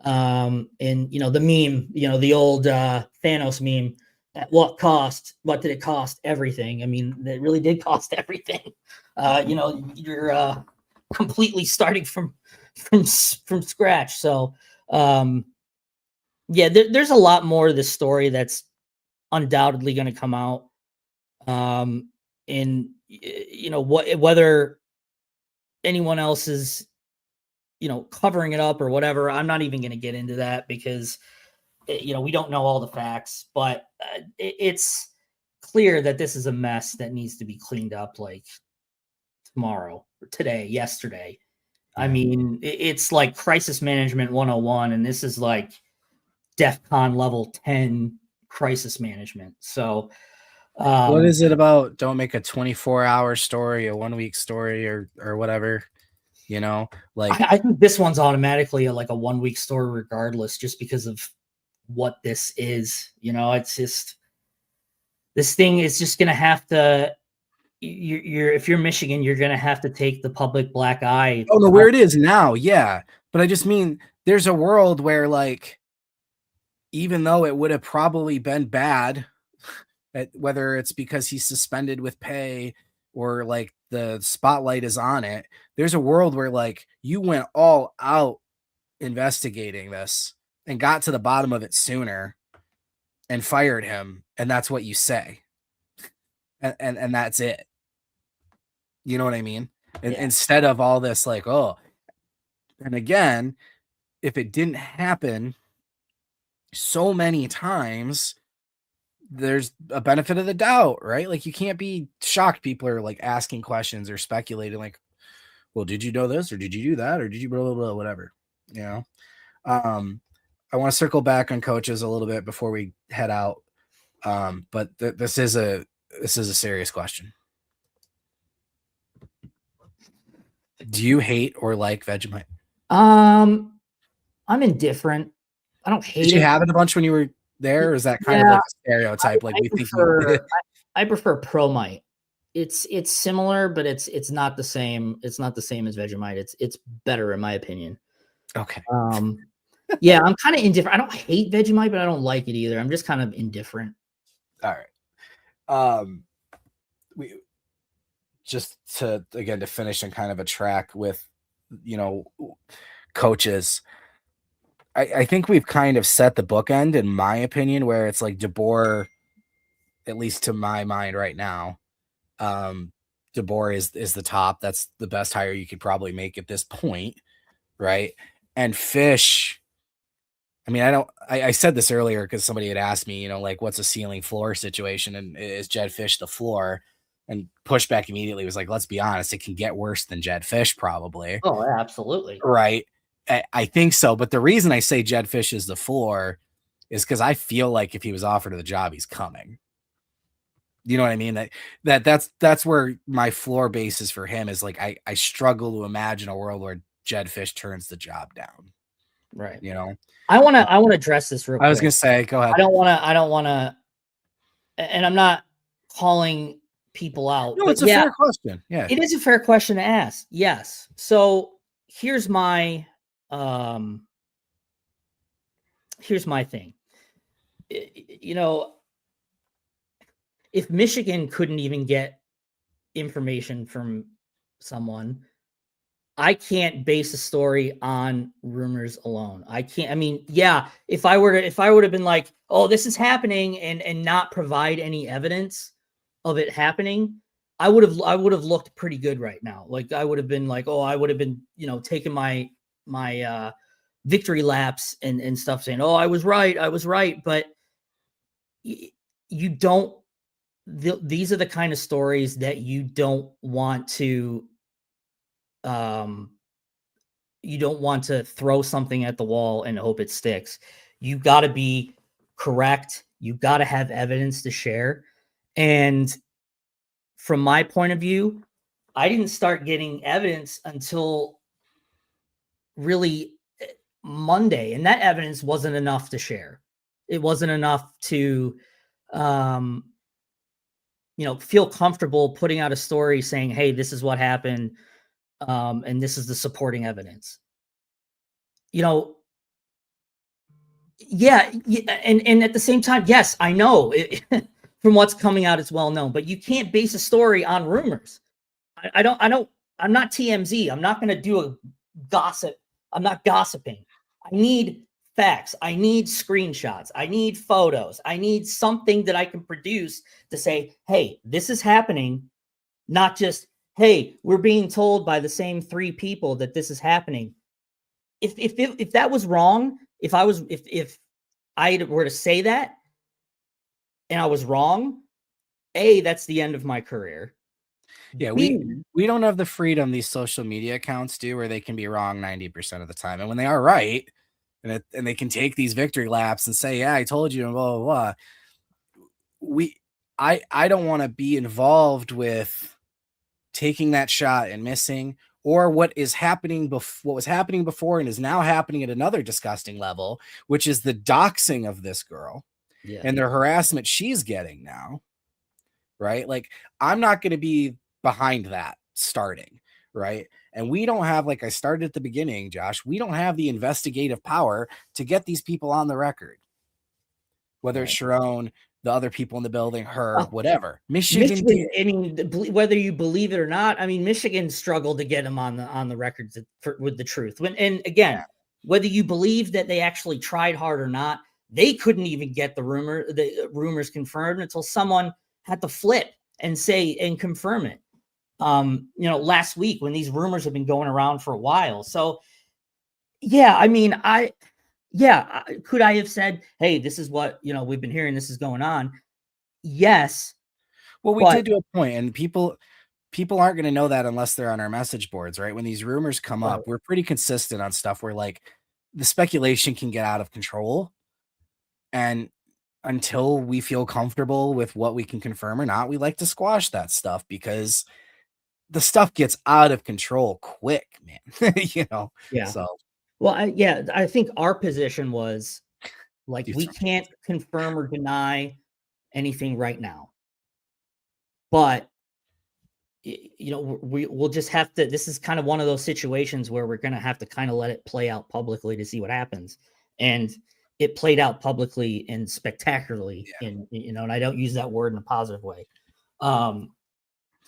And the meme, the old Thanos meme, at what cost? What did it cost? Everything. I mean, it really did cost everything. You're completely starting from scratch. So, yeah, there's a lot more of this story that's undoubtedly going to come out. And whether anyone else is, covering it up or whatever, I'm not even going to get into that because, we don't know all the facts, but it's clear that this is a mess that needs to be cleaned up like tomorrow or today, yesterday. Yeah. I mean, it's like crisis management 101, and this is like DEFCON level 10 crisis management. So, what is it about? Don't make a 24-hour story, a 1-week story, or whatever. Like I think this one's automatically like a 1-week story, regardless, just because of what this is. It's just this thing is just gonna have to. If you're Michigan, you're gonna have to take the public black eye. Oh no, where it is now, yeah. But I just mean there's a world where like, even though it would have probably been bad, whether it's because he's suspended with pay or like the spotlight is on it, there's a world where like you went all out investigating this and got to the bottom of it sooner and fired him, and that's what you say, and that's it. You know what I mean? Yeah. Instead of all this like, oh, and again, if it didn't happen so many times, there's a benefit of the doubt, right? Like you can't be shocked. People are like asking questions or speculating like, well, did you know this or did you do that or did you blah, blah, blah, whatever, I want to circle back on coaches a little bit before we head out. But this is a serious question. Do you hate or like Vegemite? I'm indifferent. I don't hate it. Did you have it a bunch when you were there? Or is that kind of like a stereotype? I prefer Promite. It's similar, but it's not the same. It's not the same as Vegemite. It's better in my opinion. Okay. Yeah, I'm kind of indifferent. I don't hate Vegemite, but I don't like it either. I'm just kind of indifferent. All right. We just to finish on kind of a track with, coaches. I think we've kind of set the bookend, in my opinion, where it's like DeBoer, at least to my mind right now, DeBoer is the top. That's the best hire you could probably make at this point, right? And Fish, I mean, I said this earlier because somebody had asked me, like what's a ceiling floor situation, and is Jedd Fisch the floor? And pushback immediately was like, let's be honest, it can get worse than Jedd Fisch probably. Oh, absolutely. Right. I think so. But the reason I say Jedd Fisch is the floor is because I feel like if he was offered the job, he's coming. You know what I mean? That's where my floor base is for him, is like, I struggle to imagine a world where Jedd Fisch turns the job down. Right. I want to address this real quick. I was going to say, go ahead. I don't want to, and I'm not calling people out. No, it's a fair question. Yeah. It is a fair question to ask. Yes. So here's my here's my thing. You know, if Michigan couldn't even get information from someone, I can't base a story on rumors alone. I can't. I mean, yeah, if I would have been like, "Oh, this is happening," and not provide any evidence of it happening, I would have looked pretty good right now. Like I would have been like, "Oh, I would have been, taking my victory laps and stuff, saying, "Oh, I was right, I was right." But you don't. These are the kind of stories that you don't want to um you don't want to throw something at the wall and hope it sticks. You got to be correct. You got to have evidence to share. And from my point of view, I didn't start getting evidence until really Monday, and that evidence wasn't enough to share. It wasn't enough to um feel comfortable putting out a story saying, "Hey, this is what happened, and this is the supporting evidence." You know, Yeah, and at the same time, yes, I know from what's coming out, it's well known, but you can't base a story on rumors. I don't. I'm not TMZ. I'm not going to do a gossip. I'm not gossiping. I need facts. I need screenshots. I need photos. I need something that I can produce to say, "Hey, this is happening." Not just, "Hey, we're being told by the same three people that this is happening." If that was wrong, if I were to say that and I was wrong, A, that's the end of my career. Yeah, we B, we don't have the freedom these social media accounts do, where they can be wrong 90% of the time. And when they are right, and they can take these victory laps and say, "Yeah, I told you," and blah blah blah. We I don't want to be involved with taking that shot and missing, or what was happening before and is now happening at another disgusting level, which is the doxing of this girl yeah, and the harassment she's getting now, right? Like, I'm not going to be behind that starting, right? And we don't have, like I started at the beginning, Josh, we don't have the investigative power to get these people on the record, whether it's right. Sherrone, the other people in the building, her, Oh, whatever. Michigan Michigan, did. I mean, whether you believe it or not, I mean, Michigan struggled to get him on the record with the truth. And again, whether you believe that they actually tried hard or not, they couldn't even get the rumors confirmed until someone had to flip and say and confirm it. Last week when these rumors have been going around for a while. So yeah, I mean, could I have said, "Hey, this is what we've been hearing. This is going on." Yes, Well, we but did to a point, and people aren't going to know that unless they're on our message boards, right? When these rumors come right, up, we're pretty consistent on stuff where, like, the speculation can get out of control, and until we feel comfortable with what we can confirm or not, we like to squash that stuff because the stuff gets out of control quick, man. yeah. So Well, I think our position was like do we throw can't shade. confirm or deny anything right now, but we'll just have to. This is kind of one of those situations where we're going to have to kind of let it play out publicly to see what happens, and it played out publicly and spectacularly. And I don't use that word in a positive way. Um,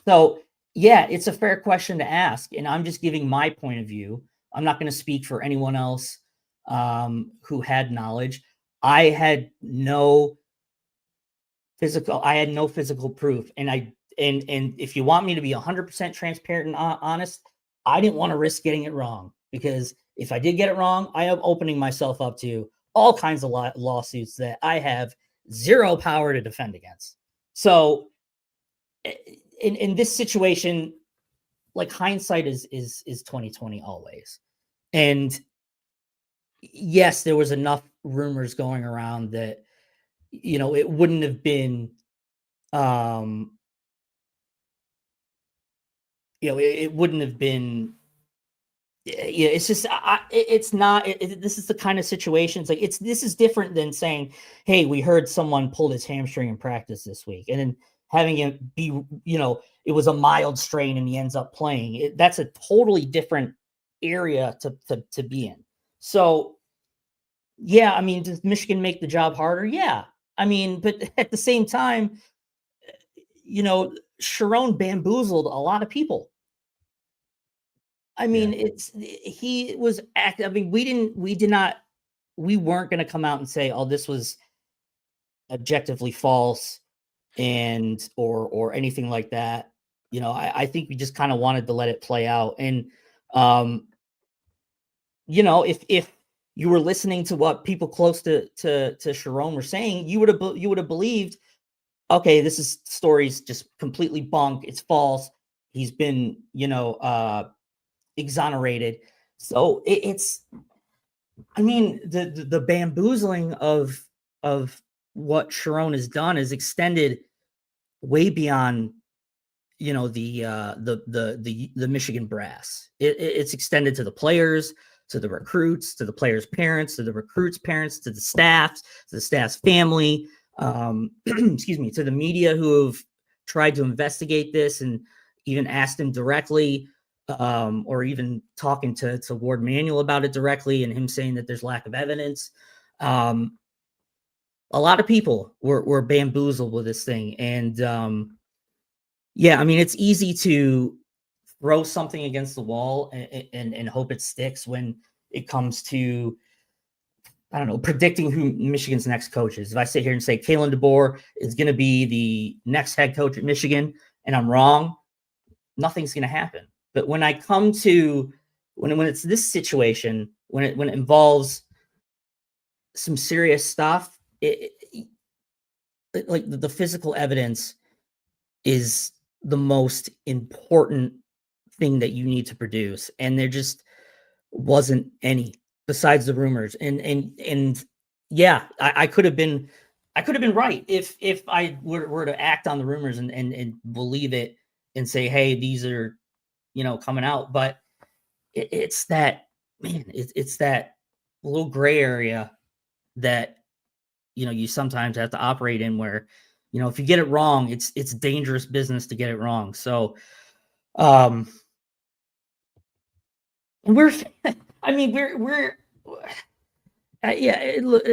So, yeah, it's a fair question to ask, and I'm just giving my point of view. I'm not going to speak for anyone else who had knowledge. I had no physical proof, and if you want me to be 100% transparent and honest, I didn't want to risk getting it wrong, because if I did get it wrong, I am opening myself up to all kinds of lawsuits that I have zero power to defend against. So, in this situation, like, hindsight is 2020 always. And yes, there was enough rumors going around that it wouldn't have been um it wouldn't have been. Yeah, it's just it's not this is the kind of situations, like, this is different than saying, "Hey, we heard someone pulled his hamstring in practice this week," and then having it be, it was a mild strain and he ends up playing. That's a totally different area to be in. So Yeah, I mean, does Michigan make the job harder? Yeah. I mean, but at the same time, Sherrone bamboozled a lot of people. I Yeah. mean, he was act. I mean, we weren't going to come out and say, "Oh, this was objectively false," or anything like that. I think we just kind of wanted to let it play out. And um, if you were listening to what people close to Sharon were saying, you would have believed, okay, this is story's just completely bunk. It's false. He's been exonerated. So it's I mean the bamboozling of what Sharon has done is extended way beyond the Michigan brass. It's extended to the players, to the recruits, to the players' parents, to the recruits' parents, to the staff's family, excuse me, to the media who have tried to investigate this and even asked him directly, or even talking to Ward Manuel about it directly, and him saying that there's lack of evidence. Um, a lot of people were bamboozled with this thing, and yeah, I mean, it's easy to throw something against the wall and hope it sticks when it comes to, I don't know, predicting who Michigan's next coach is. If I sit here and say Kalen DeBoer is going to be the next head coach at Michigan, and I'm wrong, nothing's going to happen. But when I come to when it's this situation, when it involves some serious stuff, like the physical evidence is the most important thing that you need to produce, and there just wasn't any besides the rumors. And yeah, I could have been right if I were to act on the rumors and believe it and say, hey, these are coming out. But it's that, man, it's that little gray area that you sometimes have to operate in, where if you get it wrong, it's dangerous business to get it wrong. So um we're I mean, yeah,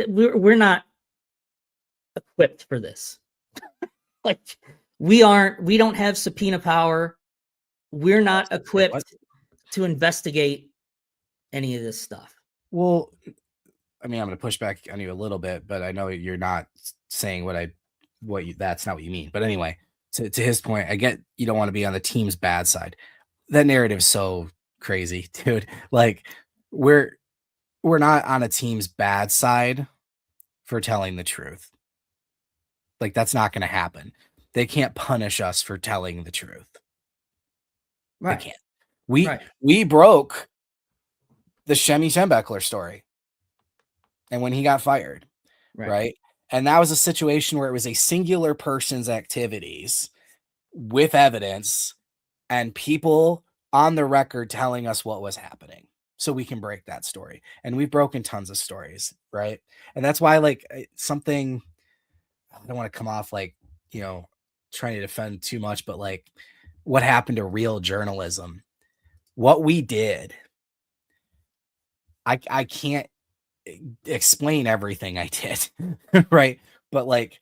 we're not equipped for this. Like, we don't have subpoena power. We're not Wait, what? equipped to investigate any of this stuff. Well, I mean, I'm going to push back on you a little bit, but I know you're not saying that's not what you mean. But anyway, to his point, I get you don't want to be on the team's bad side. That narrative's so crazy, dude. Like, we're we're not on a team's bad side for telling the truth. Like, that's not going to happen. They can't punish us for telling the truth. They Right. can't. We Right. we broke the Shemi Schembechler story, and when he got fired, Right. right? And that was a situation where it was a singular person's activities with evidence and people on the record telling us what was happening, so we can break that story. And we've broken tons of stories, right? And that's why, like, something, I don't want to come off like, trying to defend too much, but like, what happened to real journalism? What we did, I can't explain everything I did, right? But like,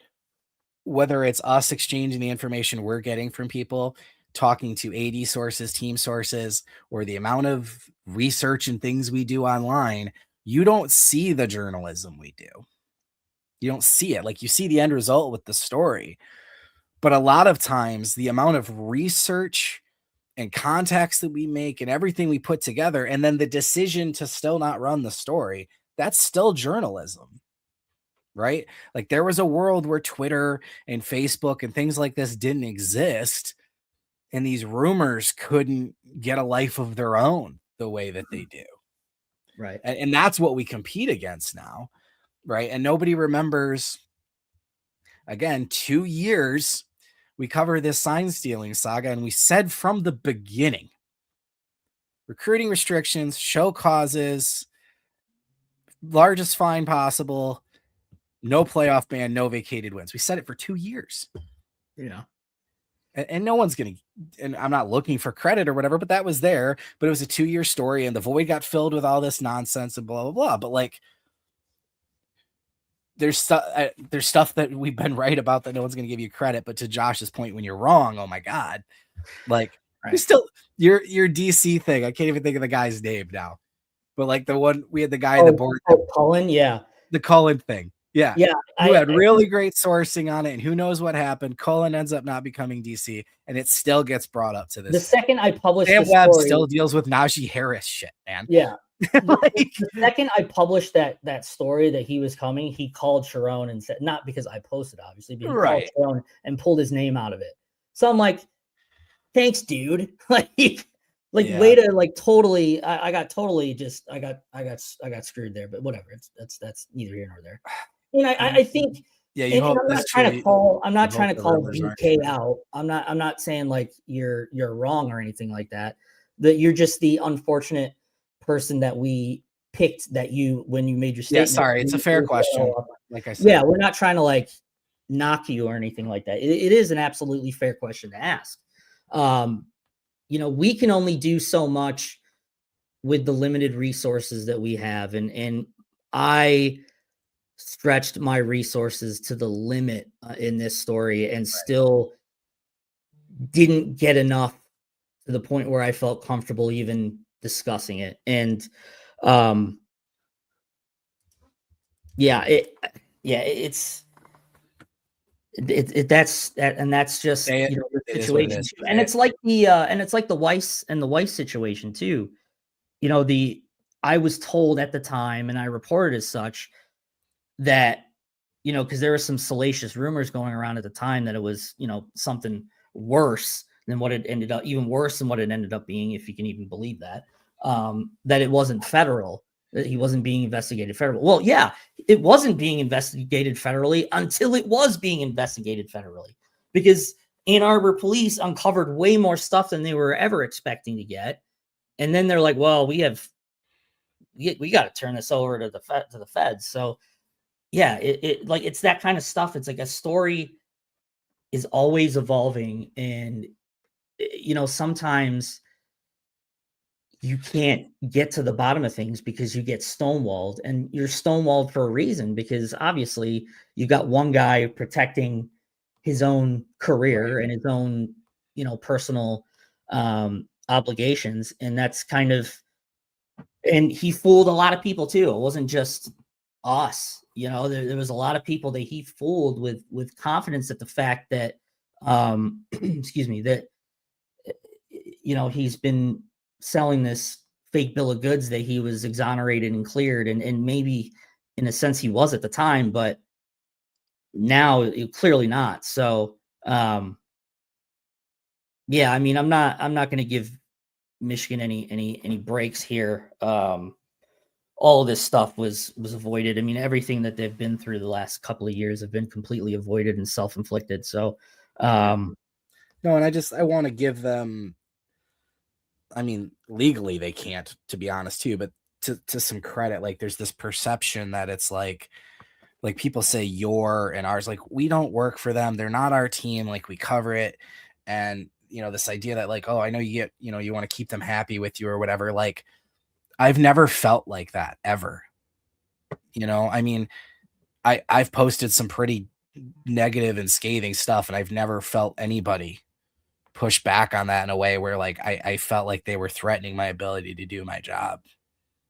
whether it's us exchanging the information we're getting from people, talking to AD sources, team sources, or the amount of research and things we do online, you don't see the journalism we do. You don't see it. Like, you see the end result with the story. But a lot of times, the amount of research and contacts that we make and everything we put together, and then the decision to still not run the story, that's still journalism, right? Like, there was a world where Twitter and Facebook and things like this didn't exist, and these rumors couldn't get a life of their own the way that they do. Right. And that's what we compete against now, right? And nobody remembers, again, 2 years we cover this sign stealing saga, and we said from the beginning, recruiting restrictions, show causes, largest fine possible, no playoff ban, no vacated wins. We said it for 2 years. Yeah. And no one's going to, and I'm not looking for credit or whatever, but that was there. But it was a 2-year story, and the void got filled with all this nonsense and blah, blah, blah. But like, there's stuff that we've been right about that no one's going to give you credit. But to Josh's point, when you're wrong, oh my God, like Right. you're still your DC thing. I can't even think of the guy's name now, but like the one we had the guy that board Cullen, yeah, the Cullen thing. Yeah. yeah. You had really great sourcing on it, and who knows what happened. Cullen ends up not becoming DC, and it still gets brought up to this. The second I published Sam the Webb story, still deals with Najee Harris shit, man. yeah. Like, The second I published that story that he was coming, he called Sherrone and said, not because I posted, obviously, but he right. called Sherrone and pulled his name out of it. So I'm like, thanks, dude. Like Yeah. way to like totally. I got totally just I got screwed there. But whatever. That's neither here nor there. And I think. Yeah, And I'm not trying to call. I'm not trying to call BK out. I'm not saying like you're wrong or anything like that. That you're just the unfortunate person that we picked that you when you made your statement. Yeah, sorry, it's a fair question. Like I said, yeah, we're not trying to like knock you or anything like that. It is an absolutely fair question to ask. You know, we can only do so much with the limited resources that we have, and I stretched my resources to the limit in this story and still didn't get enough to the point where I felt comfortable even discussing it. And it's that's just you know, the situation too. And it's like the Weiss situation too. You know, I was told at the time, and I reported as such, that, you know, because there were some salacious rumors going around at the time that it was, you know, something worse than what it ended up, even worse than what it ended up being, if you can even believe that, that it wasn't federal, that he wasn't being investigated federally. Well, yeah, it wasn't being investigated federally until it was being investigated federally, because Ann Arbor police uncovered way more stuff than they were ever expecting to get. And then they're like, well, we got to turn this over to the feds. So yeah, like it's that kind of stuff. It's like a story is always evolving, and you know, sometimes you can't get to the bottom of things because you get stonewalled, and you're stonewalled for a reason, because obviously you've got one guy protecting his own career and his own, you know, personal obligations. And that's kind of, and he fooled a lot of people too. It wasn't just us, you know, there was a lot of people that he fooled with confidence at the fact that, excuse me, that, you know, he's been selling this fake bill of goods that he was exonerated and cleared. And maybe in a sense he was at the time, but now clearly not. So, yeah, I mean, I'm not going to give Michigan any breaks here. All of this stuff was avoided. I mean, everything that they've been through the last couple of years have been completely avoided and self-inflicted. So, no, and I want to give them, I mean, legally they can't, to be honest too, but to some credit, like there's this perception that it's like people say your and ours, like we don't work for them. They're not our team. Like we cover it. And, you know, this idea that like, oh, I know you get, you know, you want to keep them happy with you or whatever. Like I've never felt like that ever. You know, I mean, I've posted some pretty negative and scathing stuff, and I've never felt anybody push back on that in a way where like I felt like they were threatening my ability to do my job.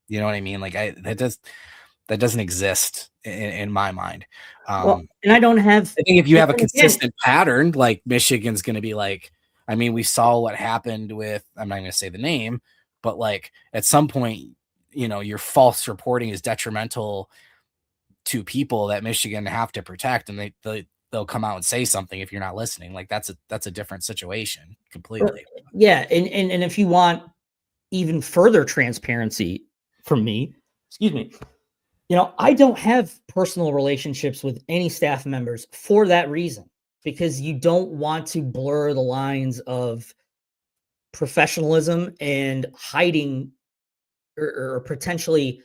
You know what I mean? Like that doesn't exist in my mind. well, and I don't have. I think if you have a consistent pattern, like Michigan's going to be like, I mean, we saw what happened with, I'm not going to say the name, but like at some point, you know, your false reporting is detrimental to people that Michigan have to protect, and they'll come out and say something if you're not listening. Like that's a different situation completely. Yeah, and if you want even further transparency from me, excuse me, you know, I don't have personal relationships with any staff members for that reason, because you don't want to blur the lines of professionalism and hiding or potentially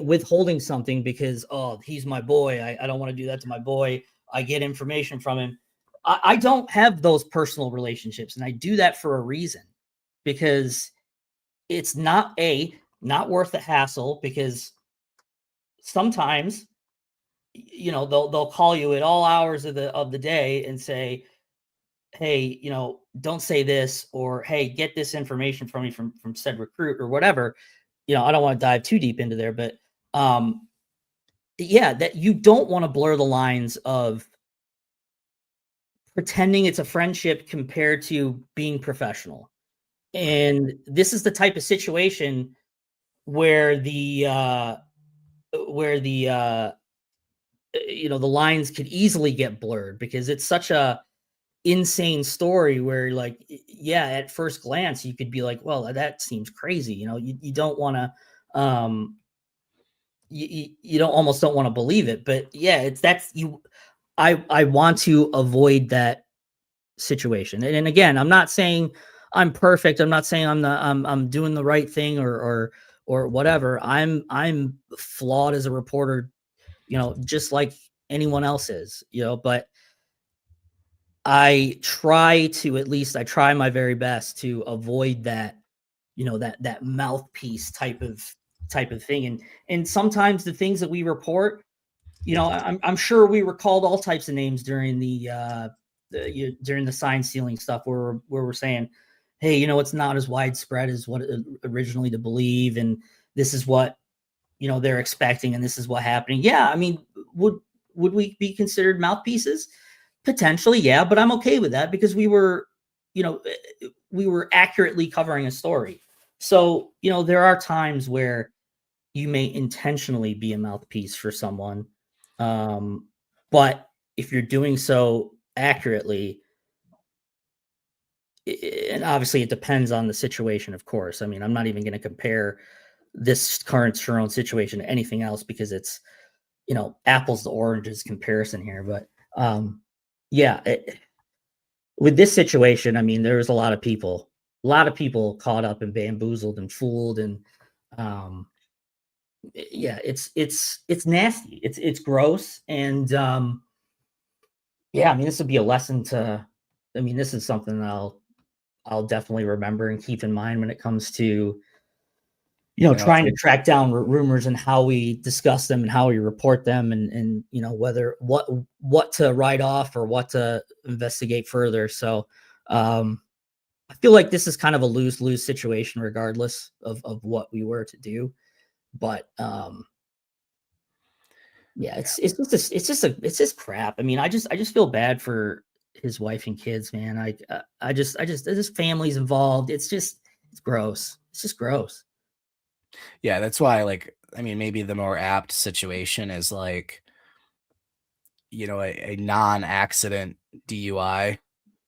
withholding something because, oh, he's my boy. I don't want to do that to my boy. I get information from him. I don't have those personal relationships, and I do that for a reason, because it's not worth the hassle, because sometimes they'll call you at all hours of the day and say, hey, don't say this, or hey, get this information from me from said recruit or whatever. I don't want to dive too deep into there, but yeah, that you don't want to blur the lines of pretending it's a friendship compared to being professional. Right. And this is the type of situation where the lines could easily get blurred, because it's such a insane story where, like, yeah, at first glance you could be like, well, that seems crazy. You don't want to you don't almost don't want to believe it, but yeah, that's you. I want to avoid that situation. And again, I'm not saying I'm perfect. I'm not saying I'm doing the right thing, or whatever. I'm flawed as a reporter, just like anyone else is, but I try my very best to avoid that, that mouthpiece type of thing. And sometimes the things that we report, I'm sure we were called all types of names during during the sign stealing stuff, where we're saying, hey, it's not as widespread as what originally to believe, and this is what they're expecting, and this is what happening. Yeah, I mean, would we be considered mouthpieces? Potentially, yeah, but I'm okay with that, because we were accurately covering a story. So, there are times where you may intentionally be a mouthpiece for someone. Um, but if you're doing so accurately, and obviously it depends on the situation, of course. I mean, I'm not even going to compare this current Sherrone situation to anything else, because it's, apples to oranges comparison here. But yeah, with this situation, I mean, there was a lot of people caught up and bamboozled and fooled, and um, yeah, it's nasty. It's gross, and yeah, I mean, this would be a lesson to. I mean, this is something that I'll definitely remember and keep in mind when it comes to trying to It's track down rumors, and how we discuss them and how we report them, and whether what to write off or what to investigate further. So I feel like this is kind of a lose-lose situation regardless of what we were to do. But yeah, yeah. it's just crap. I mean, I just feel bad for his wife and kids, man. I just this family's involved. It's gross. It's just gross. Yeah, that's why, like, I mean, maybe the more apt situation is like, a non-accident DUI,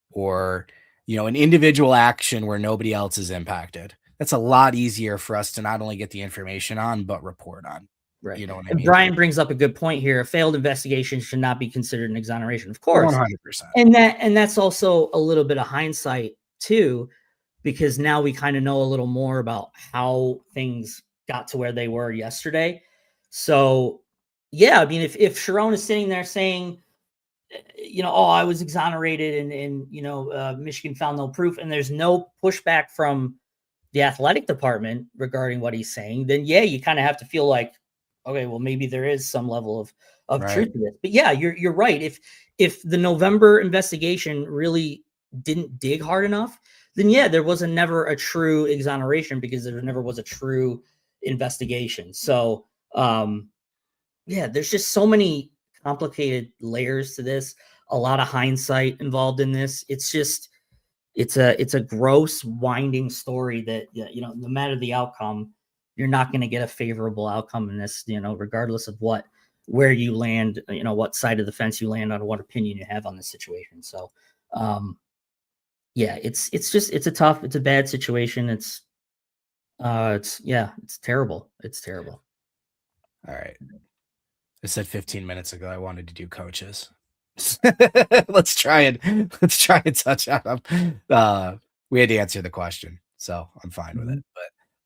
or, an individual action where nobody else is impacted. That's a lot easier for us to not only get the information on, but report on. Right. You know what I And mean? Brian brings up a good point here. A failed investigation should not be considered an exoneration, of course. 100%. And that's also a little bit of hindsight too, because now we kind of know a little more about how things got to where they were yesterday. So yeah, I mean, if Sherrone is sitting there saying, oh, I was exonerated, and Michigan found no proof, and there's no pushback from the athletic department regarding what he's saying, then yeah, you kind of have to feel like, okay, well, maybe there is some level of Right. truth to this. But yeah, you're right. If the November investigation really didn't dig hard enough, then yeah, there was never a true exoneration, because there never was a true investigation. So yeah, there's just so many complicated layers to this, a lot of hindsight involved in this. It's a gross, winding story that, yeah, no matter the outcome, you're not going to get a favorable outcome in this, regardless of where you land, what side of the fence you land on, what opinion you have on the situation. So yeah, it's a bad situation. It's terrible. It's terrible. All right. I said 15 minutes ago I wanted to do coaches. Let's try and touch on them. We had to answer the question, so I'm fine with it.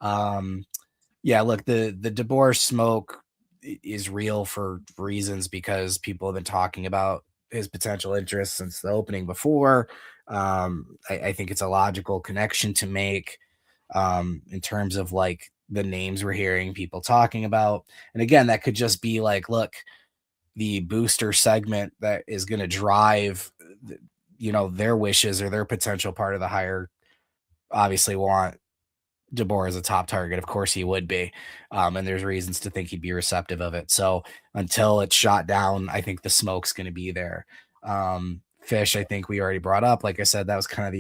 Mhm. But yeah, look, the DeBoer smoke is real for reasons, because people have been talking about his potential interest since the opening before. I think it's a logical connection to make, in terms of like the names we're hearing people talking about. And again, that could just be like, look, the booster segment that is going to drive, their wishes or their potential part of the hire obviously want DeBoer as a top target. Of course he would be. And there's reasons to think he'd be receptive of it. So until it's shot down, I think the smoke's going to be there. Fish, I think we already brought up. Like I said, that was kind of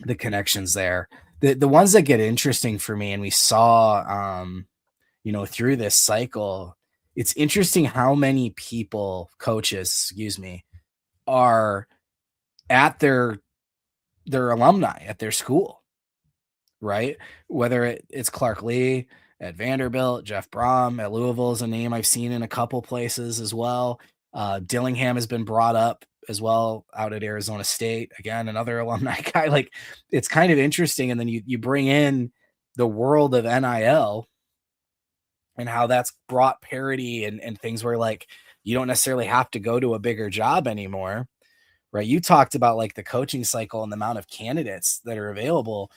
the connections there. The ones that get interesting for me, and we saw, through this cycle, it's interesting how many coaches, are at their alumni at their school, right? Whether it's Clark Lee at Vanderbilt, Jeff Brom at Louisville is a name I've seen in a couple places as well. Dillingham has been brought up as well out at Arizona State. Again, another alumni guy. Like, it's kind of interesting. And then you bring in the world of NIL and how that's brought parity and things where, like, you don't necessarily have to go to a bigger job anymore, right? You talked about like the coaching cycle and the amount of candidates that are available.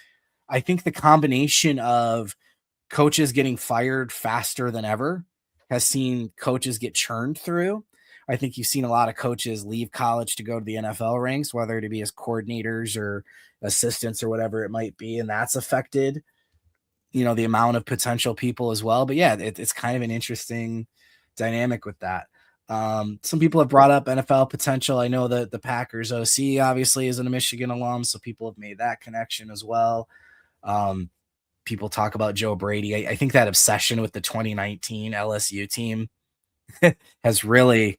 I think the combination of coaches getting fired faster than ever has seen coaches get churned through. I think you've seen a lot of coaches leave college to go to the NFL ranks, whether to be as coordinators or assistants or whatever it might be. And that's affected, the amount of potential people as well. But yeah, it's kind of an interesting dynamic with that. Some people have brought up NFL potential. I know that the Packers OC obviously is a Michigan alum, so people have made that connection as well. People talk about Joe Brady. I think that obsession with the 2019 LSU team has really,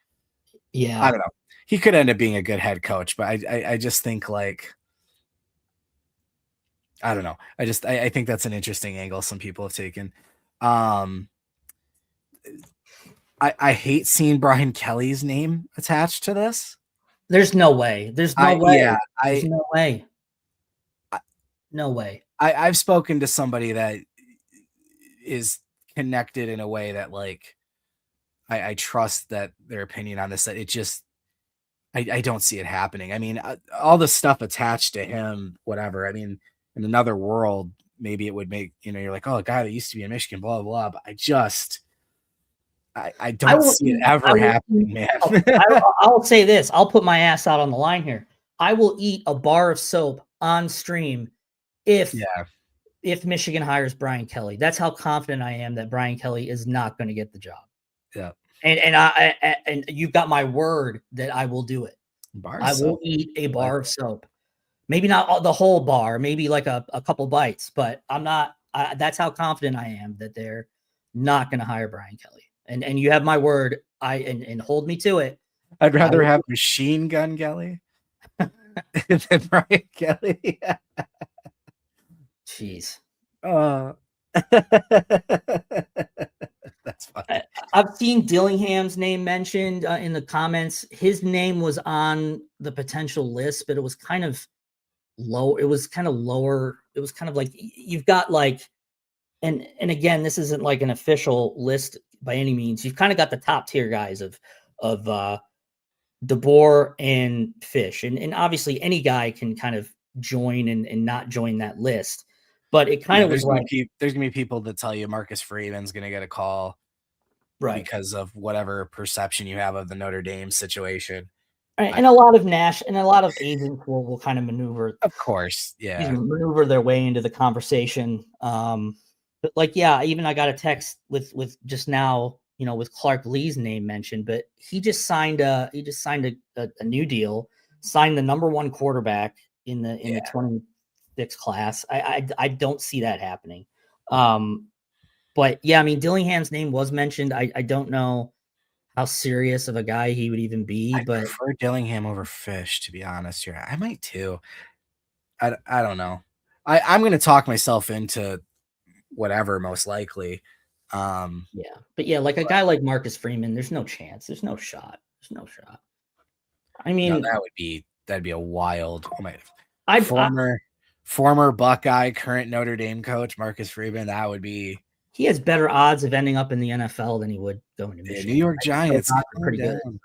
I don't know. He could end up being a good head coach, but I just think, like, I don't know. I think that's an interesting angle some people have taken. I hate seeing Brian Kelly's name attached to this. There's no way. There's no way. Yeah, There's no way. No way. I've spoken to somebody that is connected in a way that, like, I trust that their opinion on this, that it just, I don't see it happening. I mean, all the stuff attached to him, whatever. I mean, in another world, maybe it would make, you're like, oh, a guy that used to be in Michigan, blah, blah, blah. But I don't see it ever happening, man. I'll say this. I'll put my ass out on the line here. I will eat a bar of soap on stream if Michigan hires Brian Kelly. That's how confident I am that Brian Kelly is not going to get the job. Yeah. And you've got my word that I will do it. I will eat a bar of soap. Maybe not the whole bar, maybe like a couple bites, but I'm not. That's how confident I am that they're not going to hire Brian Kelly. And you have my word. And hold me to it. I'd rather have Machine Gun Kelly than Brian Kelly. Jeez. That's funny. I've seen Dillingham's name mentioned in the comments. His name was on the potential list, but it was kind of low. It was kind of lower. It was kind of like you've got like, and again, this isn't like an official list by any means. You've kind of got the top tier guys of DeBoer and Fish, and obviously any guy can kind of join and not join that list. But it kind of was like there's gonna be people that tell you Marcus Freeman's gonna get a call, right, because of whatever perception you have of the Notre Dame situation. Right. And a lot of and a lot of agents will kind of maneuver. Of course, yeah, maneuver their way into the conversation. But like, yeah, even I got a text with just now, with Clark Lee's name mentioned, but he just signed a new deal, signed the number 1 quarterback in the 26 class. I don't see that happening. But yeah, I mean, Dillingham's name was mentioned. I don't know how serious of a guy he would even be, I but prefer Dillingham over Fish, to be honest here. I might too. I don't know. I'm going to talk myself into whatever, most likely. Yeah, but yeah, like a guy like Marcus Freeman, there's no chance. There's no shot. There's no shot. I mean, that'd be a wild. Former Buckeye, current Notre Dame coach Marcus Freeman. That would be. He has better odds of ending up in the NFL than he would going to Michigan. New York Giants are pretty good. So.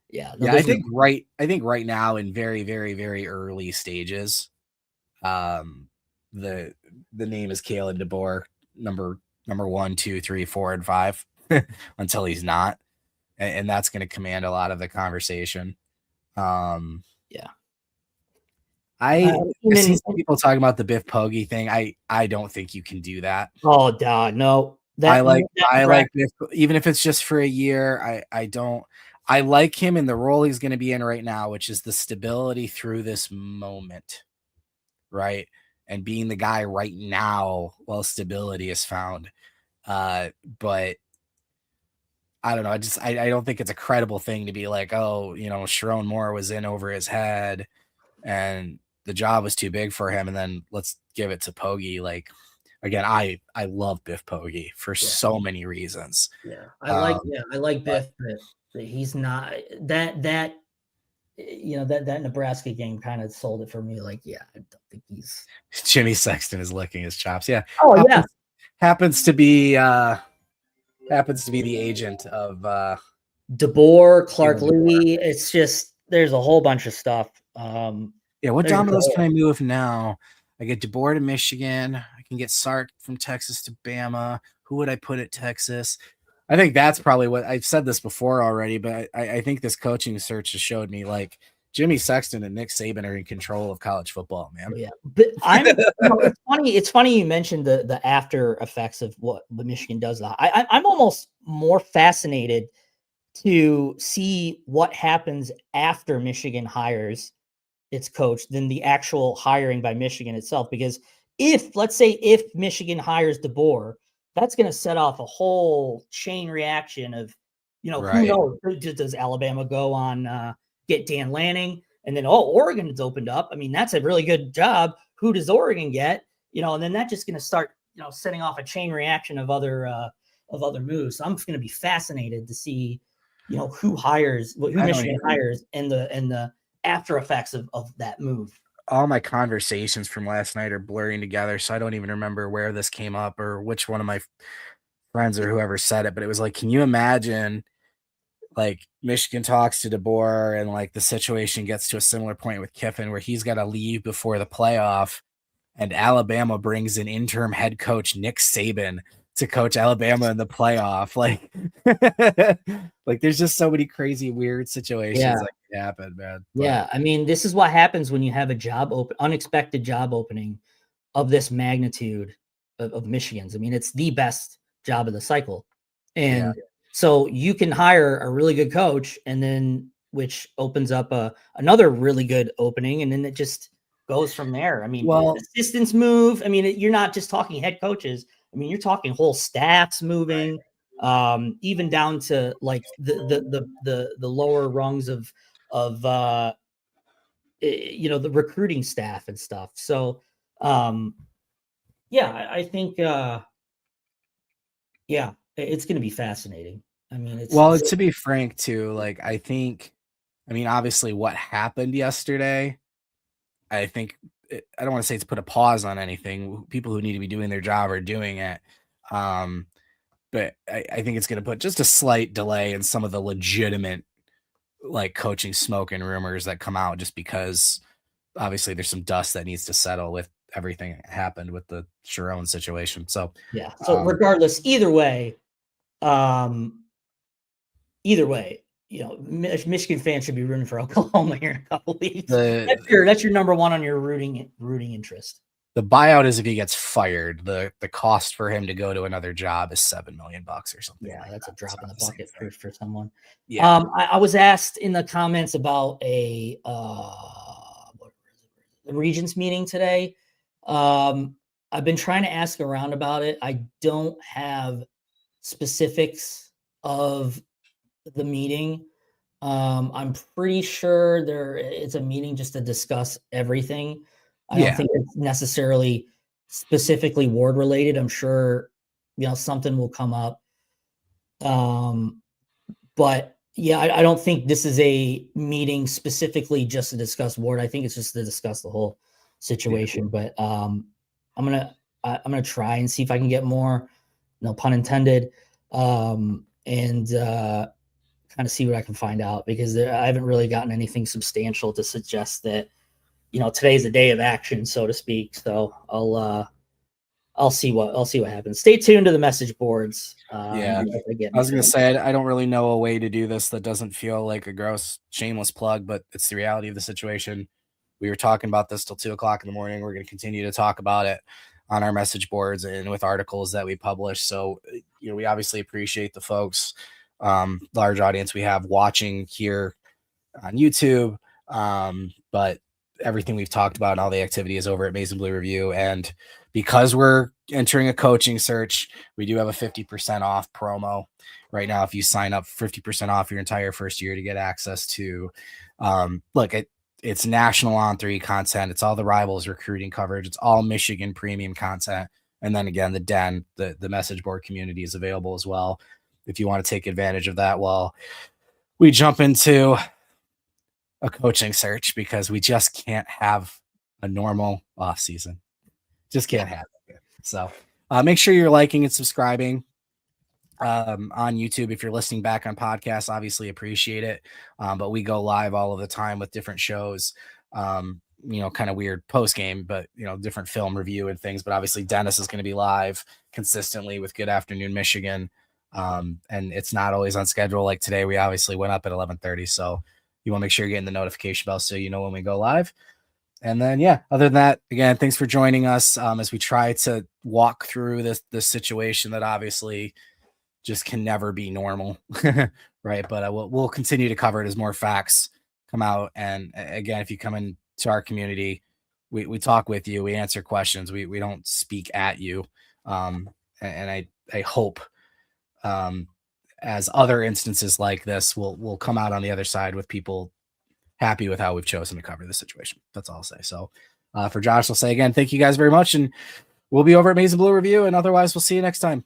Yeah, I think right now, in very, very, very early stages, the name is Kalen DeBoer, number 1, 2, 3, 4, and 5 until he's not, and that's going to command a lot of the conversation. Yeah. I And I've seen then, some people talking about the Biff Poggi thing. I don't think you can do that. oh, God, no. I That like that I Nebraska, like Biff, even if it's just for a year. I don't. I like him in the role he's going to be in right now, which is the stability through this moment, right? And being the guy right now while stability is found. But I don't know. I don't think it's a credible thing to be like, oh, Sherrone Moore was in over his head and the job was too big for him, and then let's give it to Poggi. Like, again, I love Biff Poggi for yeah, so many reasons. yeah. I like But Biff, but he's not that that Nebraska game kind of sold it for me. Like, yeah, I don't think he's. Jimmy Sexton is licking his chops. Yeah, Oh yeah, happens, happens to be the agent of DeBoer, Clark Kalen DeBoer. Lee. It's just there's a whole bunch of stuff. Yeah, what There's just a dominoes can whole, I move now? I get DeBoer to Michigan. I can get Sark from Texas to Bama. Who would I put at Texas? I think that's probably what I've said this before already, but I think this coaching search has showed me like Jimmy Sexton and Nick Saban are in control of college football, man. yeah. But it's funny. It's funny you mentioned the after effects of what the Michigan does. I'm almost more fascinated to see what happens after Michigan hires its coach than the actual hiring by Michigan itself. Because let's say if Michigan hires DeBoer, that's going to set off a whole chain reaction of, who Right. knows? Does Alabama go on get Dan Lanning, and then Oregon's opened up? I mean, that's a really good job. Who does Oregon get? And then that's just going to start, setting off a chain reaction of other moves. So I'm going to be fascinated to see, who Michigan hires and the after effects of that move. All my conversations from last night are blurring together, so I don't even remember where this came up or which one of my friends or whoever said it, but it was like, can you imagine like Michigan talks to DeBoer and like the situation gets to a similar point with Kiffin where he's got to leave before the playoff and Alabama brings in interim head coach Nick Saban to coach Alabama in the playoff. Like there's just so many crazy, weird situations that can happen, man. Yeah. I mean, this is what happens when you have a unexpected job opening of this magnitude of Michigan's. I mean, it's the best job of the cycle. And so you can hire a really good coach and then which opens up another really good opening. And then it just goes from there. I mean, assistants move. I mean, you're not just talking head coaches. I mean, you're talking whole staffs moving, even down to like the lower rungs of the recruiting staff and stuff. So, yeah, I think, yeah, it's going to be fascinating. I mean, to be frank too, like I mean, obviously what happened yesterday, I think I don't want to say it's put a pause on anything. People who need to be doing their job are doing it. But I think it's going to put just a slight delay in some of the legitimate like coaching smoke and rumors that come out just because obviously there's some dust that needs to settle with everything that happened with the Sherrone situation. So, yeah. So regardless, either way, Michigan fans should be rooting for Oklahoma here in a couple weeks. That's your number one on your rooting interest. The buyout is if he gets fired. The cost for him to go to another job is $7 million or something. Yeah, that's a drop in the bucket for someone. Yeah. I was asked in the comments about a Regents meeting today. I've been trying to ask around about it. I don't have specifics of the meeting. I'm pretty sure it's a meeting just to discuss everything. I don't think it's necessarily specifically ward related. I'm sure, something will come up. But yeah, I don't think this is a meeting specifically just to discuss ward. I think it's just to discuss the whole situation. But I'm gonna try and see if I can get more, no pun intended, and kind of see what I can find out because I haven't really gotten anything substantial to suggest that, today's the day of action, so to speak. So I'll see what happens. Stay tuned to the message boards. Yeah. I was going to say, I don't really know a way to do this that doesn't feel like a gross, shameless plug, but it's the reality of the situation. We were talking about this till 2:00 in the morning. We're going to continue to talk about it on our message boards and with articles that we publish. So, we obviously appreciate the folks, large audience we have watching here on YouTube. But everything we've talked about and all the activity is over at Maize and Blue Review. And because we're entering a coaching search, we do have a 50% off promo right now. If you sign up, 50% off your entire first year to get access to, it's national On3 content. It's all the Rivals recruiting coverage. It's all Michigan premium content. And then again, the Den, the message board community is available as well. If you want to take advantage of that, well, we jump into a coaching search because we just can't have a normal off season. Just can't have it. So make sure you're liking and subscribing on YouTube. If you're listening back on podcasts, obviously appreciate it. But we go live all of the time with different shows, kind of weird post game, but different film review and things. But obviously Dennis is going to be live consistently with Good Afternoon Michigan. And it's not always on schedule. Like today, we obviously went up at 11:30. So you want to make sure you're getting the notification bell so you know when we go live. And then, other than that, again, thanks for joining us as we try to walk through this situation that obviously just can never be normal, right? But we'll continue to cover it as more facts come out. And again, if you come into our community, we talk with you, we answer questions, we don't speak at you. And I hope as other instances like this will come out on the other side with people happy with how we've chosen to cover the situation. That's all I'll say. So for Josh, I'll say again, thank you guys very much. And we'll be over at Maize and Blue Review. And otherwise, we'll see you next time.